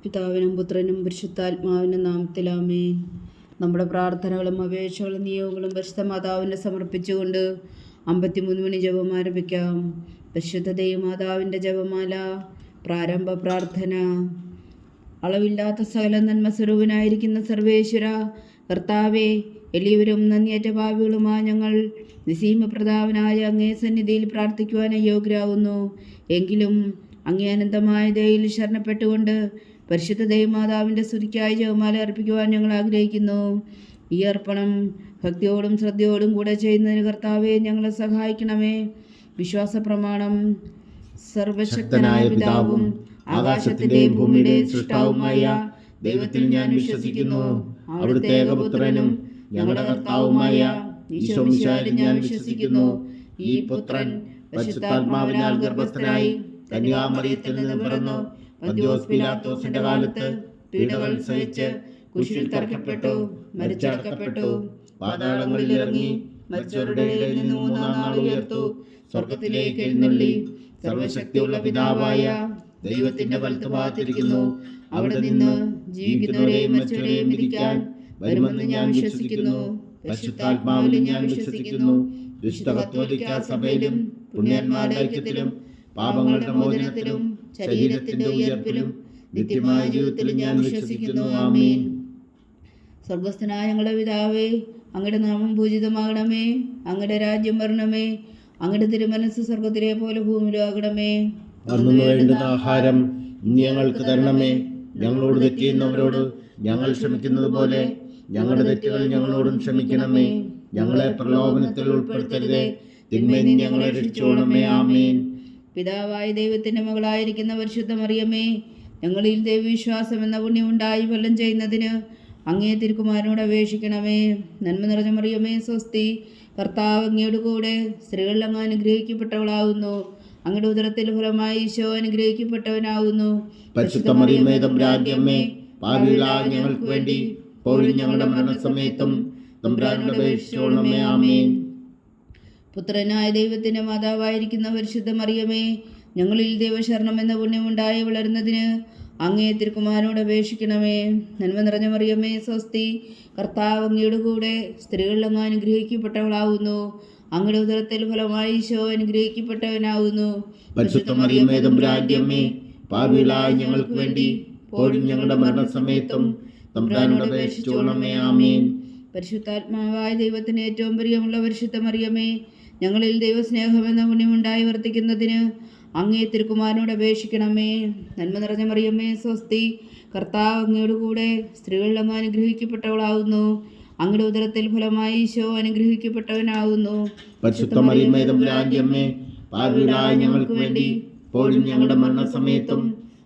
പിതാവിനും പുത്രനും പരിശുദ്ധാത്മാവിനും നാമത്തിൽ ആമേൻ. നമ്മുടെ പ്രാർത്ഥനകളും അപേക്ഷകളും നിയോഗങ്ങളും പരിശുദ്ധ മാതാവിനെ സമർപ്പിച്ചുകൊണ്ട് 53 മണി ജപം ആരംഭിക്കാം. പരിശുദ്ധ ദൈവമാതാവിൻ്റെ ജപമാല. പ്രാരംഭ പ്രാർത്ഥന. അളവില്ലാത്ത സകല നന്മ സ്വരൂപനായിരിക്കുന്ന സർവേശ്വര കർത്താവേ, എളിയവരും നന്ദിയേറ്റ പാപികളുമായ ഞങ്ങൾ നിസീമപ്രതാപനായ അങ്ങേ സന്നിധിയിൽ പ്രാർത്ഥിക്കുവാൻ യോഗ്യരാകുന്നു. എങ്കിലും അങ്ങേ അനന്തമായ ദയയിൽ ശരണപ്പെട്ടുകൊണ്ട് പരിശുദ്ധ ദൈവമാതാവിൻ്റെ സ്തുതിക്കായി ജപമാല അർപ്പിക്കുവാൻ ഞങ്ങൾ ആഗ്രഹിക്കുന്നു. ഈ അർപ്പണം ഭക്തിയോടും ശ്രദ്ധയോടും കൂടെ ചെയ്യുന്നതിന് കർത്താവെ ഞങ്ങളെ സഹായിക്കണമേ. വിശ്വാസ പ്രമാണം. സർവശക്തനായ പിതാവും ആകാശത്തിന്റെയും ഭൂമിയുടെയും സൃഷ്ടാവുമായ ദൈവത്തിൽ ഞാൻ വിശ്വസിക്കുന്നു. അവിടുത്തെ ഏകപുത്രനും ഞങ്ങളുടെ കർത്താവുമായ ഈശോ മിശിഹായിൽ ഞാൻ വിശ്വസിക്കുന്നു. ഈ പുത്രൻ പരിശുദ്ധാത്മാവിനാൽ ഗർഭസ്ഥനായി കന്യാമറിയത്തിൽ നിന്ന് പിറന്നു, പന്തിയോസ് പീലാത്തോസിന്റെ കാലത്ത് പീഡകൾ സഹിച്ച് കുരിശിൽ തറയ്ക്കപ്പെട്ടു, മരിച്ചടക്കപ്പെട്ടു, പാതാളങ്ങളിൽ ഇറങ്ങി മരിച്ചവരുടെ ഇടയിൽ നിന്ന് 3-ാം നാൾ ഉയർത്തു, സ്വർഗത്തിലേക്ക് എഴുന്നള്ളി സർവശക്തിയുള്ള പിതാവായ ദൈവത്തിന്റെ വലത്തുഭാഗത്തിരിക്കുന്നു. അവിടെ നിന്ന് ജീവിക്കുന്നവരെയും മരിച്ചവരെയും വിധിക്കാൻ വരുമെന്ന് ഞാൻ വിശ്വസിക്കുന്നു. പരിശുദ്ധാത്മാവിലും ഞാൻ വിശ്വസിക്കുന്നു. വിശുദ്ധ കത്തോലിക്ക സഭയിലും പുണ്യന്മാരുടെ ഐക്യത്തിലും പാപങ്ങളുടെ മോചനത്തിലും ശരീരത്തിന്റെ ഉയർപ്പിലും നിത്യമായ ജീവിതത്തിലും ഞാൻ വിശ്വസിക്കുന്നു. ആമേൻ. സ്വർഗസ്ഥനായ ഞങ്ങളുടെ പിതാവേ, അങ്ങയുടെ നാമം പൂജിതമാകണമേ. അങ്ങയുടെ രാജ്യം വരണമേ. അങ്ങയുടെ തിരുമനസ് സ്വർഗത്തിലെ പോലെ ഭൂമിയിലാകണമേ. അന്നു വേണ്ടുന്ന ആഹാരം ഇനി ഞങ്ങൾക്ക് തരണമേ. ഞങ്ങളോട് തെറ്റ് ചെയ്യുന്നവരോട് ഞങ്ങൾ ക്ഷമിക്കുന്നത് പോലെ ഞങ്ങളുടെ തെറ്റുകൾ ഞങ്ങളോടും ക്ഷമിക്കണമേ. ഞങ്ങളെ പ്രലോഭനത്തിൽ ഉൾപ്പെടുത്തരുതേ, തിന്മയിൽ നിന്ന് ഞങ്ങളെ രക്ഷിച്ചോളണമേ. ആമേൻ. പിതാവായ ദൈവത്തിന്റെ മകളായിരിക്കുന്ന പരിശുദ്ധ മറിയമേ, ഞങ്ങളിൽ ദൈവവിശ്വാസം എന്ന പുണ്യമുണ്ടായി ഫലം ചെയ്യുന്നതിന് അങ്ങേ തിരുക്കുമാരനോട് അപേക്ഷിക്കണമേ. നന്മ നിറഞ്ഞ മറിയമേ, സ്വസ്തി. കർത്താവ് അങ്ങയോട് കൂടെ സ്ത്രീകളിൽ അങ്ങ് അനുഗ്രഹിക്കപ്പെട്ടവളാകുന്നു. അങ്ങയുടെ ഉദരത്തിൽ ഫലമായി ഈശോ അനുഗ്രഹിക്കപ്പെട്ടവനാകുന്നു. പരിശുദ്ധ മറിയമേ, തമ്പുരാന്റെ അമ്മേ, പാപികളായ ഞങ്ങൾക്ക് വേണ്ടി ഇപ്പോഴും ഞങ്ങളുടെ മരണസമയത്തും തമ്പുരാനോട് അപേക്ഷിച്ചോളണമേ. ആമേൻ. പുത്രനായ ദൈവത്തിന്റെ മാതാവായിരിക്കുന്ന പരിശുദ്ധ മറിയമേ, ഞങ്ങളിൽ ദൈവശരണം എന്ന പുണ്യമുണ്ടായി വളരുന്നതിന് അങ്ങേ തിരുക്കുമാരനോട് അപേക്ഷിക്കണമേ. നന്മ നിറഞ്ഞ മറിയമേ, സ്വസ്തി. കർത്താവ് അങ്ങയുടെ കൂടെ സ്ത്രീകളിൽ അങ്ങ് അനുഗ്രഹിക്കപ്പെട്ടവളാകുന്നു. അങ്ങയുടെ ഉദരത്തിൽ ഫലമായി ഈശോ അനുഗ്രഹിക്കപ്പെട്ടവനാകുന്നു. പരിശുദ്ധ മറിയമേ, തമ്പുരാന്റെ അമ്മേ, പാപികളായ ഞങ്ങൾക്ക് വേണ്ടി ഇപ്പോഴും ഞങ്ങളുടെ മരണസമയത്തും തമ്പുരാനോട് അപേക്ഷിച്ചോളണമേ. ആമേൻ. പരിശുദ്ധാത്മാവായ ദൈവത്തിന് ഏറ്റവും പ്രിയമുള്ള പരിശുദ്ധ മറിയമേ, ഞങ്ങളിൽ ദൈവസ്നേഹമെന്ന പുണ്യമുണ്ടായി വർത്തിക്കുന്നതിന് അങ്ങേ തിരുക്കുമാരനോട് അപേക്ഷിക്കണമേ. നന്മ നിറഞ്ഞ മറിയമേ, സ്വസ്തി. കർത്താവ് അങ്ങയോട് കൂടെ സ്ത്രീകളിൽ അങ്ങ് അനുഗ്രഹിക്കപ്പെട്ടവളാകുന്നു. അങ്ങയുടെ ഉദരത്തിൽ ഫലമായി ഈശോ അനുഗ്രഹിക്കപ്പെട്ടവനാകുന്നു. പരിശുദ്ധ മറിയമേ, തമ്പുരാന്റെ അമ്മേ, പാപികളായ ഞങ്ങൾക്ക് വേണ്ടി ഇപ്പോഴും ഞങ്ങളുടെ മരണസമയത്തും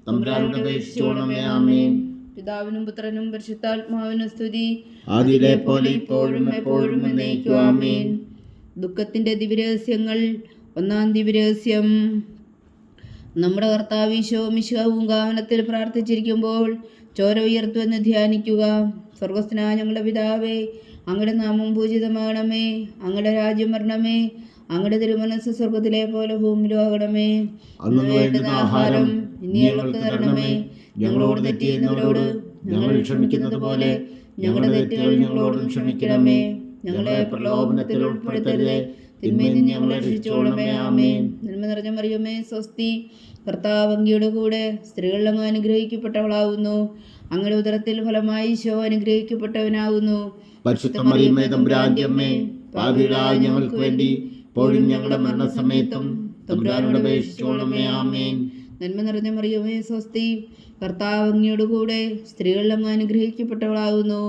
തമ്പുരാനോട് അപേക്ഷിച്ചോളണമേ. ആമേൻ. പിതാവിനും പുത്രനും പരിശുദ്ധാത്മാവിനും സ്തുതി, ആദിയിലെ പോലെ ഇപ്പോഴും എപ്പോഴും എന്നേക്കും. ആമേൻ. ദുഃഖത്തിന്റെ ദിവ്യരഹസ്യങ്ങൾ. 1-ാം ദിവ്യരഹസ്യം. നമ്മുടെ കർത്താവ് ഈശോ മിശിഹാ പൂങ്കാവനത്തിൽ പ്രാർത്ഥിച്ചിരിക്കുമ്പോൾ ചോര ഉയർത്തുവെന്ന് ധ്യാനിക്കുക. സ്വർഗസ്ഥനായ ഞങ്ങളുടെ പിതാവേ, അങ്ങയുടെ നാമം പൂജിതമാകണമേ. അങ്ങയുടെ രാജ്യം വരണമേ. അങ്ങയുടെ തിരുമനസ് സ്വർഗത്തിലെ പോലെ ഭൂമിയിലാകണമേ. അന്ന് വേണ്ടുന്ന ആഹാരം ഇനി ഞങ്ങൾക്ക് തരണമേ. ഞങ്ങളോട് തെറ്റ് ചെയ്യുന്നവരോട് ഞങ്ങൾ ക്ഷമിക്കുന്നത് പോലെ ഞങ്ങളുടെ തെറ്റുകൾ ഞങ്ങളോടും ക്ഷമിക്കണമേ. ഞങ്ങളെ പ്രലോഭനത്തിൽ ഉൾപ്പെടുത്തരുതേ, തിന്മയിൽ നിന്ന് ഞങ്ങളെ രക്ഷിച്ചോളണമേ. ആമേൻ. നന്മ നിറഞ്ഞ മറിയമേ, സ്വസ്തി. കർത്താവ് അങ്ങയുടെ കൂടെ സ്ത്രീകളിൽ അങ്ങ് അനുഗ്രഹിക്കപ്പെട്ടവളാകുന്നു. അങ്ങയുടെ ഉദരത്തിൽ ഫലമായി ഈശോ അനുഗ്രഹിക്കപ്പെട്ടവനാകുന്നു. പരിശുദ്ധ മറിയമേ, തമ്പുരാന്റെ അമ്മേ, പാപികളായ ഞങ്ങൾക്ക് വേണ്ടി ഇപ്പോഴും ഞങ്ങളുടെ മരണസമയത്തും തമ്പുരാനോട് അപേക്ഷിച്ചോളണമേ. ആമേൻ. നന്മ നിറഞ്ഞ മറിയമേ, സ്വസ്തി. കർത്താവ് അങ്ങയുടെ കൂടെ സ്ത്രീകളിൽ അങ്ങ് അനുഗ്രഹിക്കപ്പെട്ടവളാകുന്നു.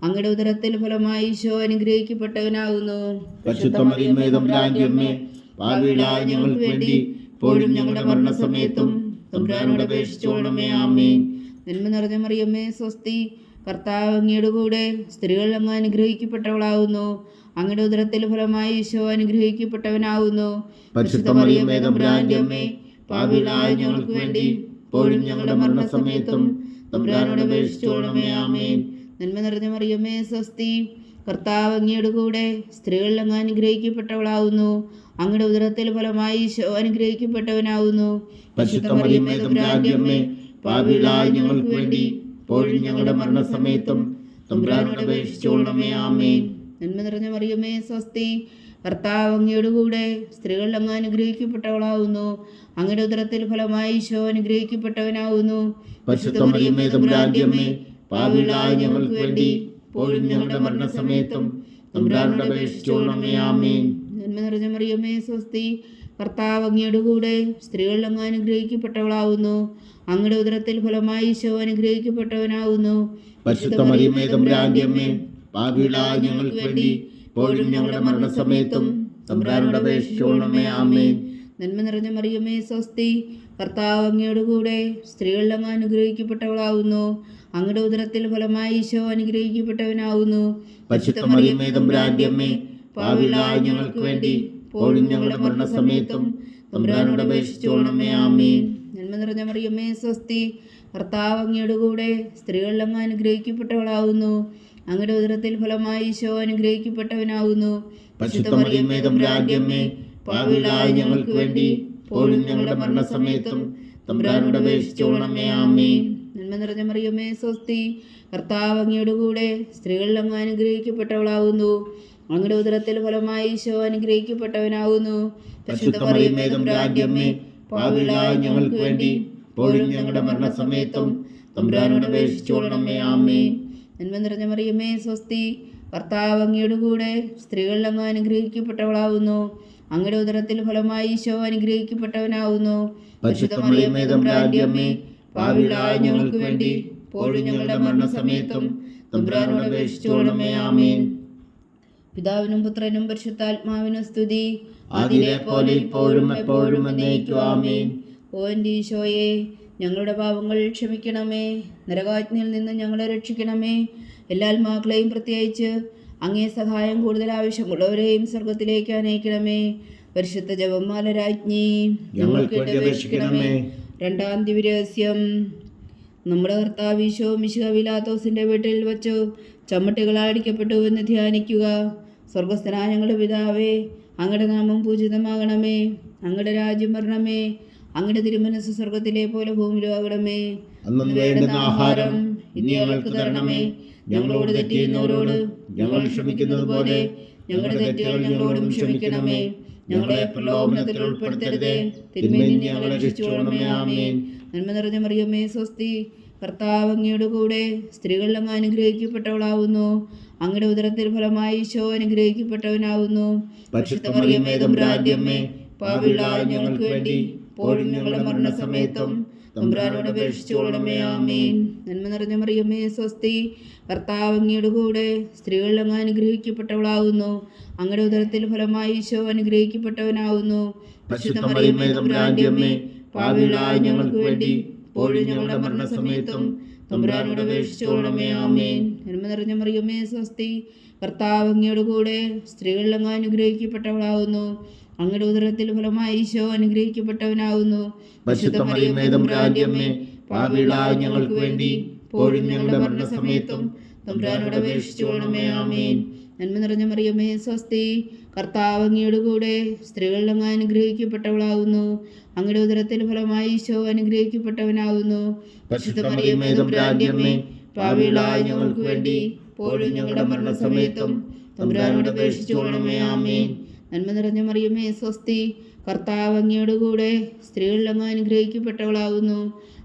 അങ്ങയുടെ ഉദരത്തിൽ ഫലമായി ഈശോ അനുഗ്രഹിക്കപ്പെട്ടവനാകുന്നു. പരിശുദ്ധ മറിയമേ, തമ്പുരാന്റെ അമ്മേ, പാപികളായ ഞങ്ങൾക്ക് വേണ്ടി ഇപ്പോഴും ഞങ്ങളുടെ മരണസമയത്തും തമ്പുരാനോട് അപേക്ഷിച്ചോളണമേ. ആമേൻ. നന്മ നിറഞ്ഞ മറിയമേ, സ്വസ്തി. കർത്താവ് അങ്ങയുടെ കൂടെ സ്ത്രീകളിൽ അങ്ങ് അനുഗ്രഹിക്കപ്പെട്ടവളാകുന്നു. അങ്ങയുടെ ഉദരത്തിൽ ഫലമായി ഈശോ അനുഗ്രഹിക്കപ്പെട്ടവനാകുന്നു. പരിശുദ്ധ മറിയമേ, തമ്പുരാന്റെ അമ്മേ, പാപികളായ ഞങ്ങൾക്ക് വേണ്ടി ഇപ്പോഴും ഞങ്ങളുടെ മരണസമയത്തും തമ്പുരാനോട് അപേക്ഷിച്ചോളണമേ. ആമേൻ. നന്മ നിറഞ്ഞ മറിയമേ, സ്വസ്തി. കർത്താവ് അങ്ങയുടെ കൂടെ സ്ത്രീകളിൽ അങ്ങ് അനുഗ്രഹിക്കപ്പെട്ടവളാകുന്നു. അങ്ങയുടെ ഉദരത്തിൽ ഫലമായി ഈശോ അനുഗ്രഹിക്കപ്പെട്ടവനാകുന്നു. പരിശുദ്ധ മറിയമേ, തമ്പുരാന്റെ അമ്മേ, പാപികളായ ഞങ്ങൾക്ക് വേണ്ടി ഇപ്പോഴും ഞങ്ങളുടെ മരണസമയത്തും തമ്പുരാനോട് അപേക്ഷിച്ചുകൊള്ളണമേ. ആമേൻ. നന്മ നിറഞ്ഞ മറിയമേ സ്വസ്തി, കർത്താവ് അങ്ങയുടെ കൂടെ സ്ത്രീകൾ അങ്ങ് അനുഗ്രഹിക്കപ്പെട്ടവളാവുന്നു. അങ്ങയുടെ ഉദരത്തിൽ ഫലമായി ഈശോ അനുഗ്രഹിക്കപ്പെട്ടവനാവുന്നു. പരിശുദ്ധ മറിയമേ തമ്പുരാന്റെ അമ്മേ, പാപികളായ ഞങ്ങൾക്ക് വേണ്ടി ഇപ്പോഴും ഞങ്ങളുടെ മരണസമയത്തും തമ്പുരാനോട് അപേക്ഷിച്ചുകൊള്ളണമേ. ആമേൻ. നന്മ നിറഞ്ഞ മറിയമേ സ്വസ്തി, കർത്താവ് അങ്ങയുടെ കൂടെ സ്ത്രീകൾ അങ്ങ് അനുഗ്രഹിക്കപ്പെട്ടവളാവുന്നു. അങ്ങയുടെ ഉദരത്തിൽ ഫലമായി ഈശോ അനുഗ്രഹിക്കപ്പെട്ടവനാവുന്നു. പരിശുദ്ധ മറിയമേ തമ്പുരാന്റെ അമ്മേ, പാപികളായ ഞങ്ങൾക്ക് വേണ്ടി ഇപ്പോഴും ഞങ്ങളുടെ മരണസമയത്തും തമ്പുരാനോട് അപേക്ഷിച്ചുകൊള്ളണമേ. ആമേൻ. നന്മ നിറഞ്ഞ മറിയമേ സ്വസ്തി, കർത്താവ് അങ്ങയുടെ കൂടെ സ്ത്രീകൾ അങ്ങ് അനുഗ്രഹിക്കപ്പെട്ടവളാവുന്നു. അങ്ങയുടെ ഉദരത്തിൽ ഫലമായി ഈശോ അനുഗ്രഹിക്കപ്പെട്ടവനാവുന്നു. പരിശുദ്ധ മറിയമേ തമ്പുരാന്റെ അമ്മേ, പാപികളായ ഞങ്ങൾക്ക് വേണ്ടി ഇപ്പോഴും ഞങ്ങളുടെ മരണസമയത്തും തമ്പുരാനോട് അപേക്ഷിച്ചുകൊള്ളണമേ. ആമേൻ. നന്മ നിറഞ്ഞ മറിയമേ സ്വസ്തി, കർത്താവ് അങ്ങയുടെ കൂടെ സ്ത്രീകൾ അങ്ങ് അനുഗ്രഹിക്കപ്പെട്ടവളാവുന്നു. അങ്ങയുടെ ഉദരത്തിൽ ഫലമായി ഈശോ അനുഗ്രഹിക്കപ്പെട്ടവനാവുന്നു. പരിശുദ്ധ മറിയമേ തമ്പുരാന്റെ അമ്മേ, പാപികളായ ഞങ്ങൾക്ക് വേണ്ടി ഇപ്പോഴും ഞങ്ങളുടെ മരണസമയത്തും തമ്പുരാനോട് അപേക്ഷിച്ചുകൊള്ളണമേ. ആമേൻ. നന്മ നിറഞ്ഞ മറിയമേ സ്വസ്തി, കർത്താവ് അങ്ങയുടെ കൂടെ സ്ത്രീകൾ അങ്ങ് അനുഗ്രഹിക്കപ്പെട്ടവളാവുന്നു. അങ്ങയുടെ ഉദരത്തിൽ ഫലമായി ഈശോ അനുഗ്രഹിക്കപ്പെട്ടവനാവുന്നു. പരിശുദ്ധ മറിയമേ തമ്പുരാന്റെ അമ്മേ, പാപികളായ ഞങ്ങൾക്ക് വേണ്ടി ഇപ്പോഴും ഞങ്ങളുടെ മരണസമയത്തും തമ്പുരാനോട് അപേക്ഷിച്ചുകൊള്ളണമേ. ആമേൻ. നന്മ നിറഞ്ഞ മറിയമേ സ്വസ്തി, കർത്താവ് അങ്ങയുടെ കൂടെ സ്ത്രീകൾ അങ്ങ് അനുഗ്രഹിക്കപ്പെട്ടവളാവുന്നു. അങ്ങയുടെ ഉദരത്തിൽ ഫലമായി ഈശോ അനുഗ്രഹിക്കപ്പെട്ടവനാവുന്നു. പരിശുദ്ധ മറിയമേ തമ്പുരാന്റെ അമ്മേ, പാപികളായ ഞങ്ങൾക്ക് വേണ്ടി ഇപ്പോഴും ഞങ്ങളുടെ മരണസമയത്തും തമ്പുരാനോട് അപേക്ഷിച്ചുകൊള്ളണമേ. ആമേൻ. പിതാവിനും പുത്രനും പരിശുദ്ധാത്മാവിനും സ്തുതി, അതിലെ പോലെ ഇപ്പോഴും എപ്പോഴും എന്നേക്കും. ആമേൻ. ഓ എൻ്റെ ഈശോയെ, ഞങ്ങളുടെ പാപങ്ങൾ ക്ഷമിക്കണമേ. നരകാജ്ഞയിൽ നിന്ന് ഞങ്ങളെ രക്ഷിക്കണമേ. എല്ലാ ആത്മാക്കളെയും പ്രത്യേകിച്ച് അങ്ങേ സഹായം കൂടുതൽ ആവശ്യമുള്ളവരെയും സ്വർഗത്തിലേക്ക് അനയിക്കണമേ. പരിശുദ്ധ ജപമാല രാജ്ഞി, ഞങ്ങൾക്ക് വേണ്ടി അപേക്ഷിക്കണമേ. രണ്ടാം ദിവ്യരഹസ്യം. നമ്മുടെ കർത്താവ് ഈശോ മിശിഹ പീലാത്തോസിന്റെ വീട്ടിൽ വച്ചു ചമ്മട്ടികളാൽ അടിക്കപ്പെട്ടു എന്ന് ധ്യാനിക്കുക. സ്വർഗസ്ഥനായ ഞങ്ങളുടെ പിതാവേ, അങ്ങയുടെ നാമം പൂജിതമാകണമേ. അങ്ങയുടെ രാജ്യം വരണമേ. അങ്ങയുടെ തിരുമനസ് സ്വർഗത്തിലെ പോലെ ഭൂമിയിലും ആകണമേ. അന്നു വേണ്ടുന്ന ആഹാരം ഇനി ഞങ്ങൾക്ക് തരണമേ. ഞങ്ങളോട് തെറ്റ് ചെയ്യുന്നവരോട് ഞങ്ങൾ ക്ഷമിക്കുന്നത് പോലെ ഞങ്ങളുടെ തെറ്റുകൾ ഞങ്ങളോടും ക്ഷമിക്കണമേ. ഞങ്ങളെ പ്രലോഭനത്തിൽ ഉൾപ്പെടുത്തരുതേ, തിന്മയിൽ നിന്ന് ഞങ്ങളെ രക്ഷിച്ചുകൊള്ളണമേ. ആമേൻ. നന്മ നിറഞ്ഞ മറിയമേ സ്വസ്തി, കർത്താവ് അങ്ങയുടെ കൂടെ സ്ത്രീകൾ അങ്ങ് അനുഗ്രഹിക്കപ്പെട്ടവളാവുന്നു. അങ്ങയുടെ ഉദരത്തിൽ ഫലമായി ഈശോ അനുഗ്രഹിക്കപ്പെട്ടവനാവുന്നു. പരിശുദ്ധ മറിയമേ തമ്പുരാന്റെ അമ്മേ, പാപികളായ ഞങ്ങൾക്ക് വേണ്ടി ഇപ്പോഴും ഞങ്ങളുടെ മരണസമയത്തും തമ്പുരാനോട് അപേക്ഷിച്ചുകൊള്ളണമേ. ആമേൻ. നന്മ നിറഞ്ഞ മറിയമേ സ്വസ്തി, കർത്താവ് അങ്ങയുടെ കൂടെ സ്ത്രീകൾ അങ്ങ് അനുഗ്രഹിക്കപ്പെട്ടവളാവുന്നു. അങ്ങയുടെ ഉദരത്തിൽ ഫലമായി ഈശോ അനുഗ്രഹിക്കപ്പെട്ടവനാവുന്നു. പരിശുദ്ധ മറിയമേ തമ്പുരാന്റെ അമ്മേ, പാപികളായ ഞങ്ങൾക്ക് വേണ്ടി ഇപ്പോഴും ഞങ്ങളുടെ മരണസമയത്തും തമ്പുരാനോട് അപേക്ഷിച്ചുകൊള്ളണമേ. ആമേൻ. നന്മ നിറഞ്ഞ മറിയമേ സ്വസ്തി, കർത്താവ് അങ്ങയുടെ കൂടെ സ്ത്രീകൾ അങ്ങ് അനുഗ്രഹിക്കപ്പെട്ടവളാവുന്നു. അങ്ങയുടെ ഉദരത്തിൽ ഫലമായി ഈശോ അനുഗ്രഹിക്കപ്പെട്ടവനാവുന്നു. പരിശുദ്ധ മറിയമേ തമ്പുരാന്റെ അമ്മേ, പാപികളായ ഞങ്ങൾക്ക് വേണ്ടി ഇപ്പോഴും ഞങ്ങളുടെ മരണസമയത്തും തമ്പുരാനോട് അപേക്ഷിച്ചുകൊള്ളണമേ. ആമേൻ. നന്മ നിറഞ്ഞ മറിയമേ സ്വസ്തി, കർത്താവ് അങ്ങയുടെ കൂടെ സ്ത്രീകൾ അങ്ങ് അനുഗ്രഹിക്കപ്പെട്ടവളാവുന്നു. അങ്ങയുടെ ഉദരത്തിൽ ഫലമായി ഈശോ അനുഗ്രഹിക്കപ്പെട്ടവനാവുന്നു. പരിശുദ്ധ മറിയമേ തമ്പുരാന്റെ അമ്മേ, പാപികളായ ഞങ്ങൾക്ക് വേണ്ടി ഇപ്പോഴും ഞങ്ങളുടെ മരണസമയത്തും തമ്പുരാനോട് അപേക്ഷിച്ചുകൊള്ളണമേ. ആമേൻ. നന്മ നിറഞ്ഞ മറിയമേ സ്വസ്തി, കർത്താവ് അങ്ങയുടെ കൂടെ സ്ത്രീകൾ അങ്ങ് അനുഗ്രഹിക്കപ്പെട്ടവളാവുന്നു.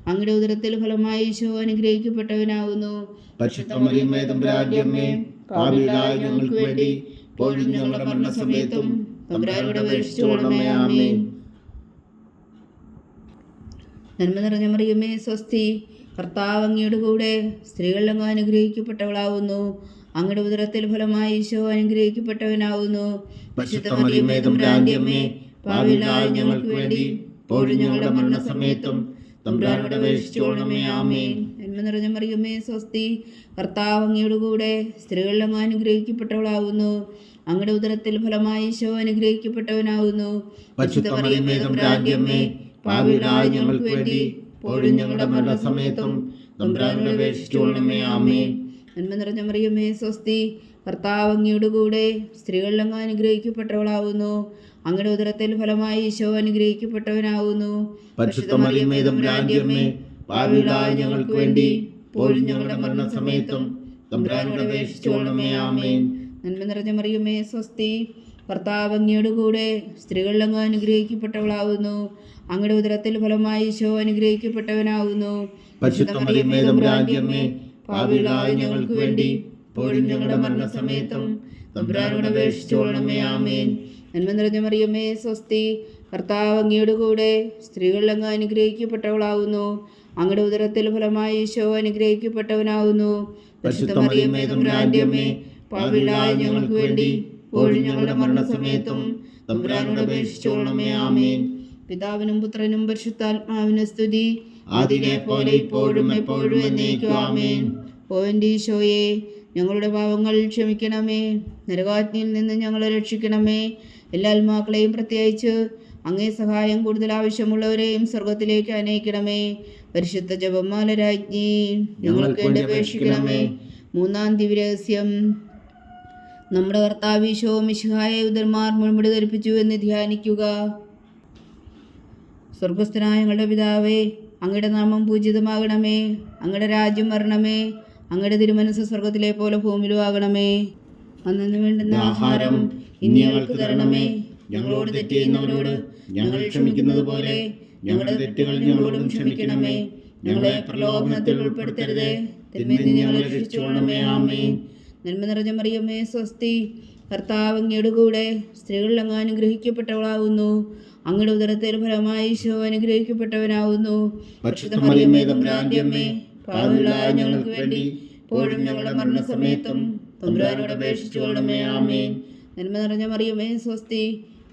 അങ്ങയുടെ ഉദരത്തിൽ ഫലമായി ഈശോ അനുഗ്രഹിക്കപ്പെട്ടവനാവുന്നു. പരിശുദ്ധ മറിയമേ തമ്പുരാന്റെ അമ്മേ, പാപികളായ ഞങ്ങൾക്ക് വേണ്ടി ഇപ്പോഴും ഞങ്ങളുടെ മരണസമയത്തും തമ്പുരാനോട് അപേക്ഷിച്ചുകൊള്ളണമേ. ആമേൻ. നന്മ നിറഞ്ഞ മറിയമേ സ്വസ്തി, കർത്താവ് അങ്ങയുടെ കൂടെ സ്ത്രീകൾ അങ്ങ് അനുഗ്രഹിക്കപ്പെട്ടവളാവുന്നു. അങ്ങയുടെ ഉദരത്തിൽ ഫലമായി ഈശോ അനുഗ്രഹിക്കപ്പെട്ടവനാവുന്നു. പരിശുദ്ധ മറിയമേ തമ്പുരാന്റെ അമ്മേ, പാപികളായ ഞങ്ങൾക്ക് വേണ്ടി ഇപ്പോഴും ഞങ്ങളുടെ മരണസമയത്തും തമ്പുരാനോട് അപേക്ഷിച്ചുകൊള്ളണമേ. ആമേൻ. നന്മ നിറഞ്ഞ മറിയമേ സ്വസ്തി, കർത്താവ് അങ്ങയുടെ കൂടെ സ്ത്രീകൾ അങ്ങ് അനുഗ്രഹിക്കപ്പെട്ടവളാവുന്നു. അങ്ങയുടെ ഉദരത്തിൽ ഫലമായി ഈശോ അനുഗ്രഹിക്കപ്പെട്ടവനാവുന്നു. പരിശുദ്ധ മറിയമേ തമ്പുരാന്റെ അമ്മേ, പാപികളായ ഞങ്ങൾക്ക് വേണ്ടി ഇപ്പോഴും ഞങ്ങളുടെ മരണസമയത്തും തമ്പുരാനോട് അപേക്ഷിച്ചുകൊള്ളണമേ. ആമേൻ. നന്മ നിറഞ്ഞ മറിയമേ സ്വസ്തി, കർത്താവ് അങ്ങയുടെ കൂടെ സ്ത്രീകൾ അങ്ങ് അനുഗ്രഹിക്കപ്പെട്ടവളാവുന്നു. അങ്ങയുടെ ഉദരത്തിൽ ഫലമായി ഈശോ അനുഗ്രഹിക്കപ്പെട്ടവനാവുന്നു. പരിശുദ്ധ മറിയമേ തമ്പുരാന്റെ അമ്മേ, പാപികളായ ഞങ്ങൾക്ക് വേണ്ടി ഇപ്പോഴും ഞങ്ങളുടെ മരണസമയത്തും തമ്പുരാനോട് അപേക്ഷിച്ചുകൊള്ളണമേ. ആമേൻ. നന്മ നിറഞ്ഞ മറിയമേ സ്വസ്തി, കർത്താവ് അങ്ങയോട് കൂടെ സ്ത്രീകളിൽ അങ്ങ് അനുഗ്രഹിക്കപ്പെട്ടവളാവുന്നു. അങ്ങയുടെ ഉദരത്തിൽ ഫലമായി ഈശോ അനുഗ്രഹിക്കപ്പെട്ടവനാവുന്നു. പരിശുദ്ധ മറിയമേ തമ്പുരാന്റെ അമ്മേ, പാപികളായ ഞങ്ങൾക്ക് വേണ്ടി ഇപ്പോഴും ഞങ്ങളുടെ മരണസമയത്തും തമ്പുരാനോട് അപേക്ഷിച്ചുകൊള്ളണമേ. ആമേൻ. നന്മ നിറഞ്ഞ മറിയമേ സ്വസ്തി, കർത്താവ് അങ്ങയോട് കൂടെ സ്ത്രീകളിൽ അങ്ങ് അനുഗ്രഹിക്കപ്പെട്ടവളാവുന്നു. അങ്ങയുടെ ഉദരത്തിൽ ഫലമായി ഈശോ അനുഗ്രഹിക്കപ്പെട്ടവനാവുന്നു. പരിശുദ്ധ മറിയമേ തമ്പുരാന്റെ അമ്മേ, പാപികളായ ഞങ്ങൾക്ക് വേണ്ടി ഇപ്പോഴും ഞങ്ങളുടെ മരണസമയത്തും തമ്പുരാനോട് അപേക്ഷിച്ചുകൊള്ളണമേ. ആമേൻ. പിതാവിനും പുത്രനും പരിശുദ്ധാത്മാവിനും സ്തുതി, ആദിയിലെ പോലെ ഇപ്പോഴും എപ്പോഴും എന്നേക്കും. ആമേൻ. ഓ എൻ്റെ ഈശോയെ, ഞങ്ങളുടെ പാവങ്ങൾ ക്ഷമിക്കണമേ, നരകാഗ്നിയിൽ നിന്ന് ഞങ്ങളെ രക്ഷിക്കണമേ. എല്ലാ ആത്മാക്കളെയും പ്രത്യേകിച്ച് അങ്ങേ സഹായം കൂടുതൽ ആവശ്യമുള്ളവരെയും സ്വർഗത്തിലേക്ക് അനയിക്കണമേ. പരിശുദ്ധ ജപമാല രാജ്ഞി, ഞങ്ങൾക്ക് വേണ്ടി അപേക്ഷിക്കണമേ. മൂന്നാം ദിവ്യരഹസ്യം. നമ്മുടെ കർത്താവ് ഈശോ മിശിഹായെ ഉദരന്മാർ മുൾമുടി ധരിപ്പിച്ചു എന്ന് ധ്യാനിക്കുക. സ്വർഗസ്ഥനായ ഞങ്ങളുടെ പിതാവേ, അങ്ങയുടെ നാമം പൂജിതമാകണമേ. അങ്ങയുടെ രാജ്യം വരണമേ. അങ്ങയുടെ തിരുമനസ്സ് സ്വർഗത്തിലെ പോലെ ഭൂമിയിലും ആകണമേ. അന്നു വേണ്ടുന്ന ആഹാരം ഇനി ഞങ്ങൾക്ക് തരണമേ. ഞങ്ങളോട് തെറ്റ് ചെയ്യുന്നവരോട് ഞങ്ങൾ ക്ഷമിക്കുന്നത് പോലെ ഞങ്ങളുടെ തെറ്റുകൾ ഞങ്ങളോടും ക്ഷമിക്കണമേ. ഞങ്ങളെ പ്രലോഭനത്തിൽ ഉൾപ്പെടുത്തരുതേ, തിന്മയിൽ നിന്ന് ഞങ്ങളെ രക്ഷിച്ചുകൊള്ളണമേ. ആമേൻ. നന്മ നിറഞ്ഞ മറിയമേ സ്വസ്തി, കർത്താവ് അങ്ങയുടെ കൂടെ സ്ത്രീകളിൽ അങ്ങ് അനുഗ്രഹിക്കപ്പെട്ടവളാവുന്നു. അങ്ങയുടെ ഉദരത്തിൽ ഫലമായി ഈശോ അനുഗ്രഹിക്കപ്പെട്ടവനാവുന്നു. പരിശുദ്ധ മറിയമേ തമ്പുരാന്റെ അമ്മേ, പാപികളായ ഞങ്ങൾക്ക് വേണ്ടി ഇപ്പോഴും ഞങ്ങളുടെ മരണസമയത്തും തമ്പുരാനോട് അപേക്ഷിച്ചുകൊള്ളണമേ. ആമേൻ. നന്മ നിറഞ്ഞ മറിയമേ സ്വസ്തി,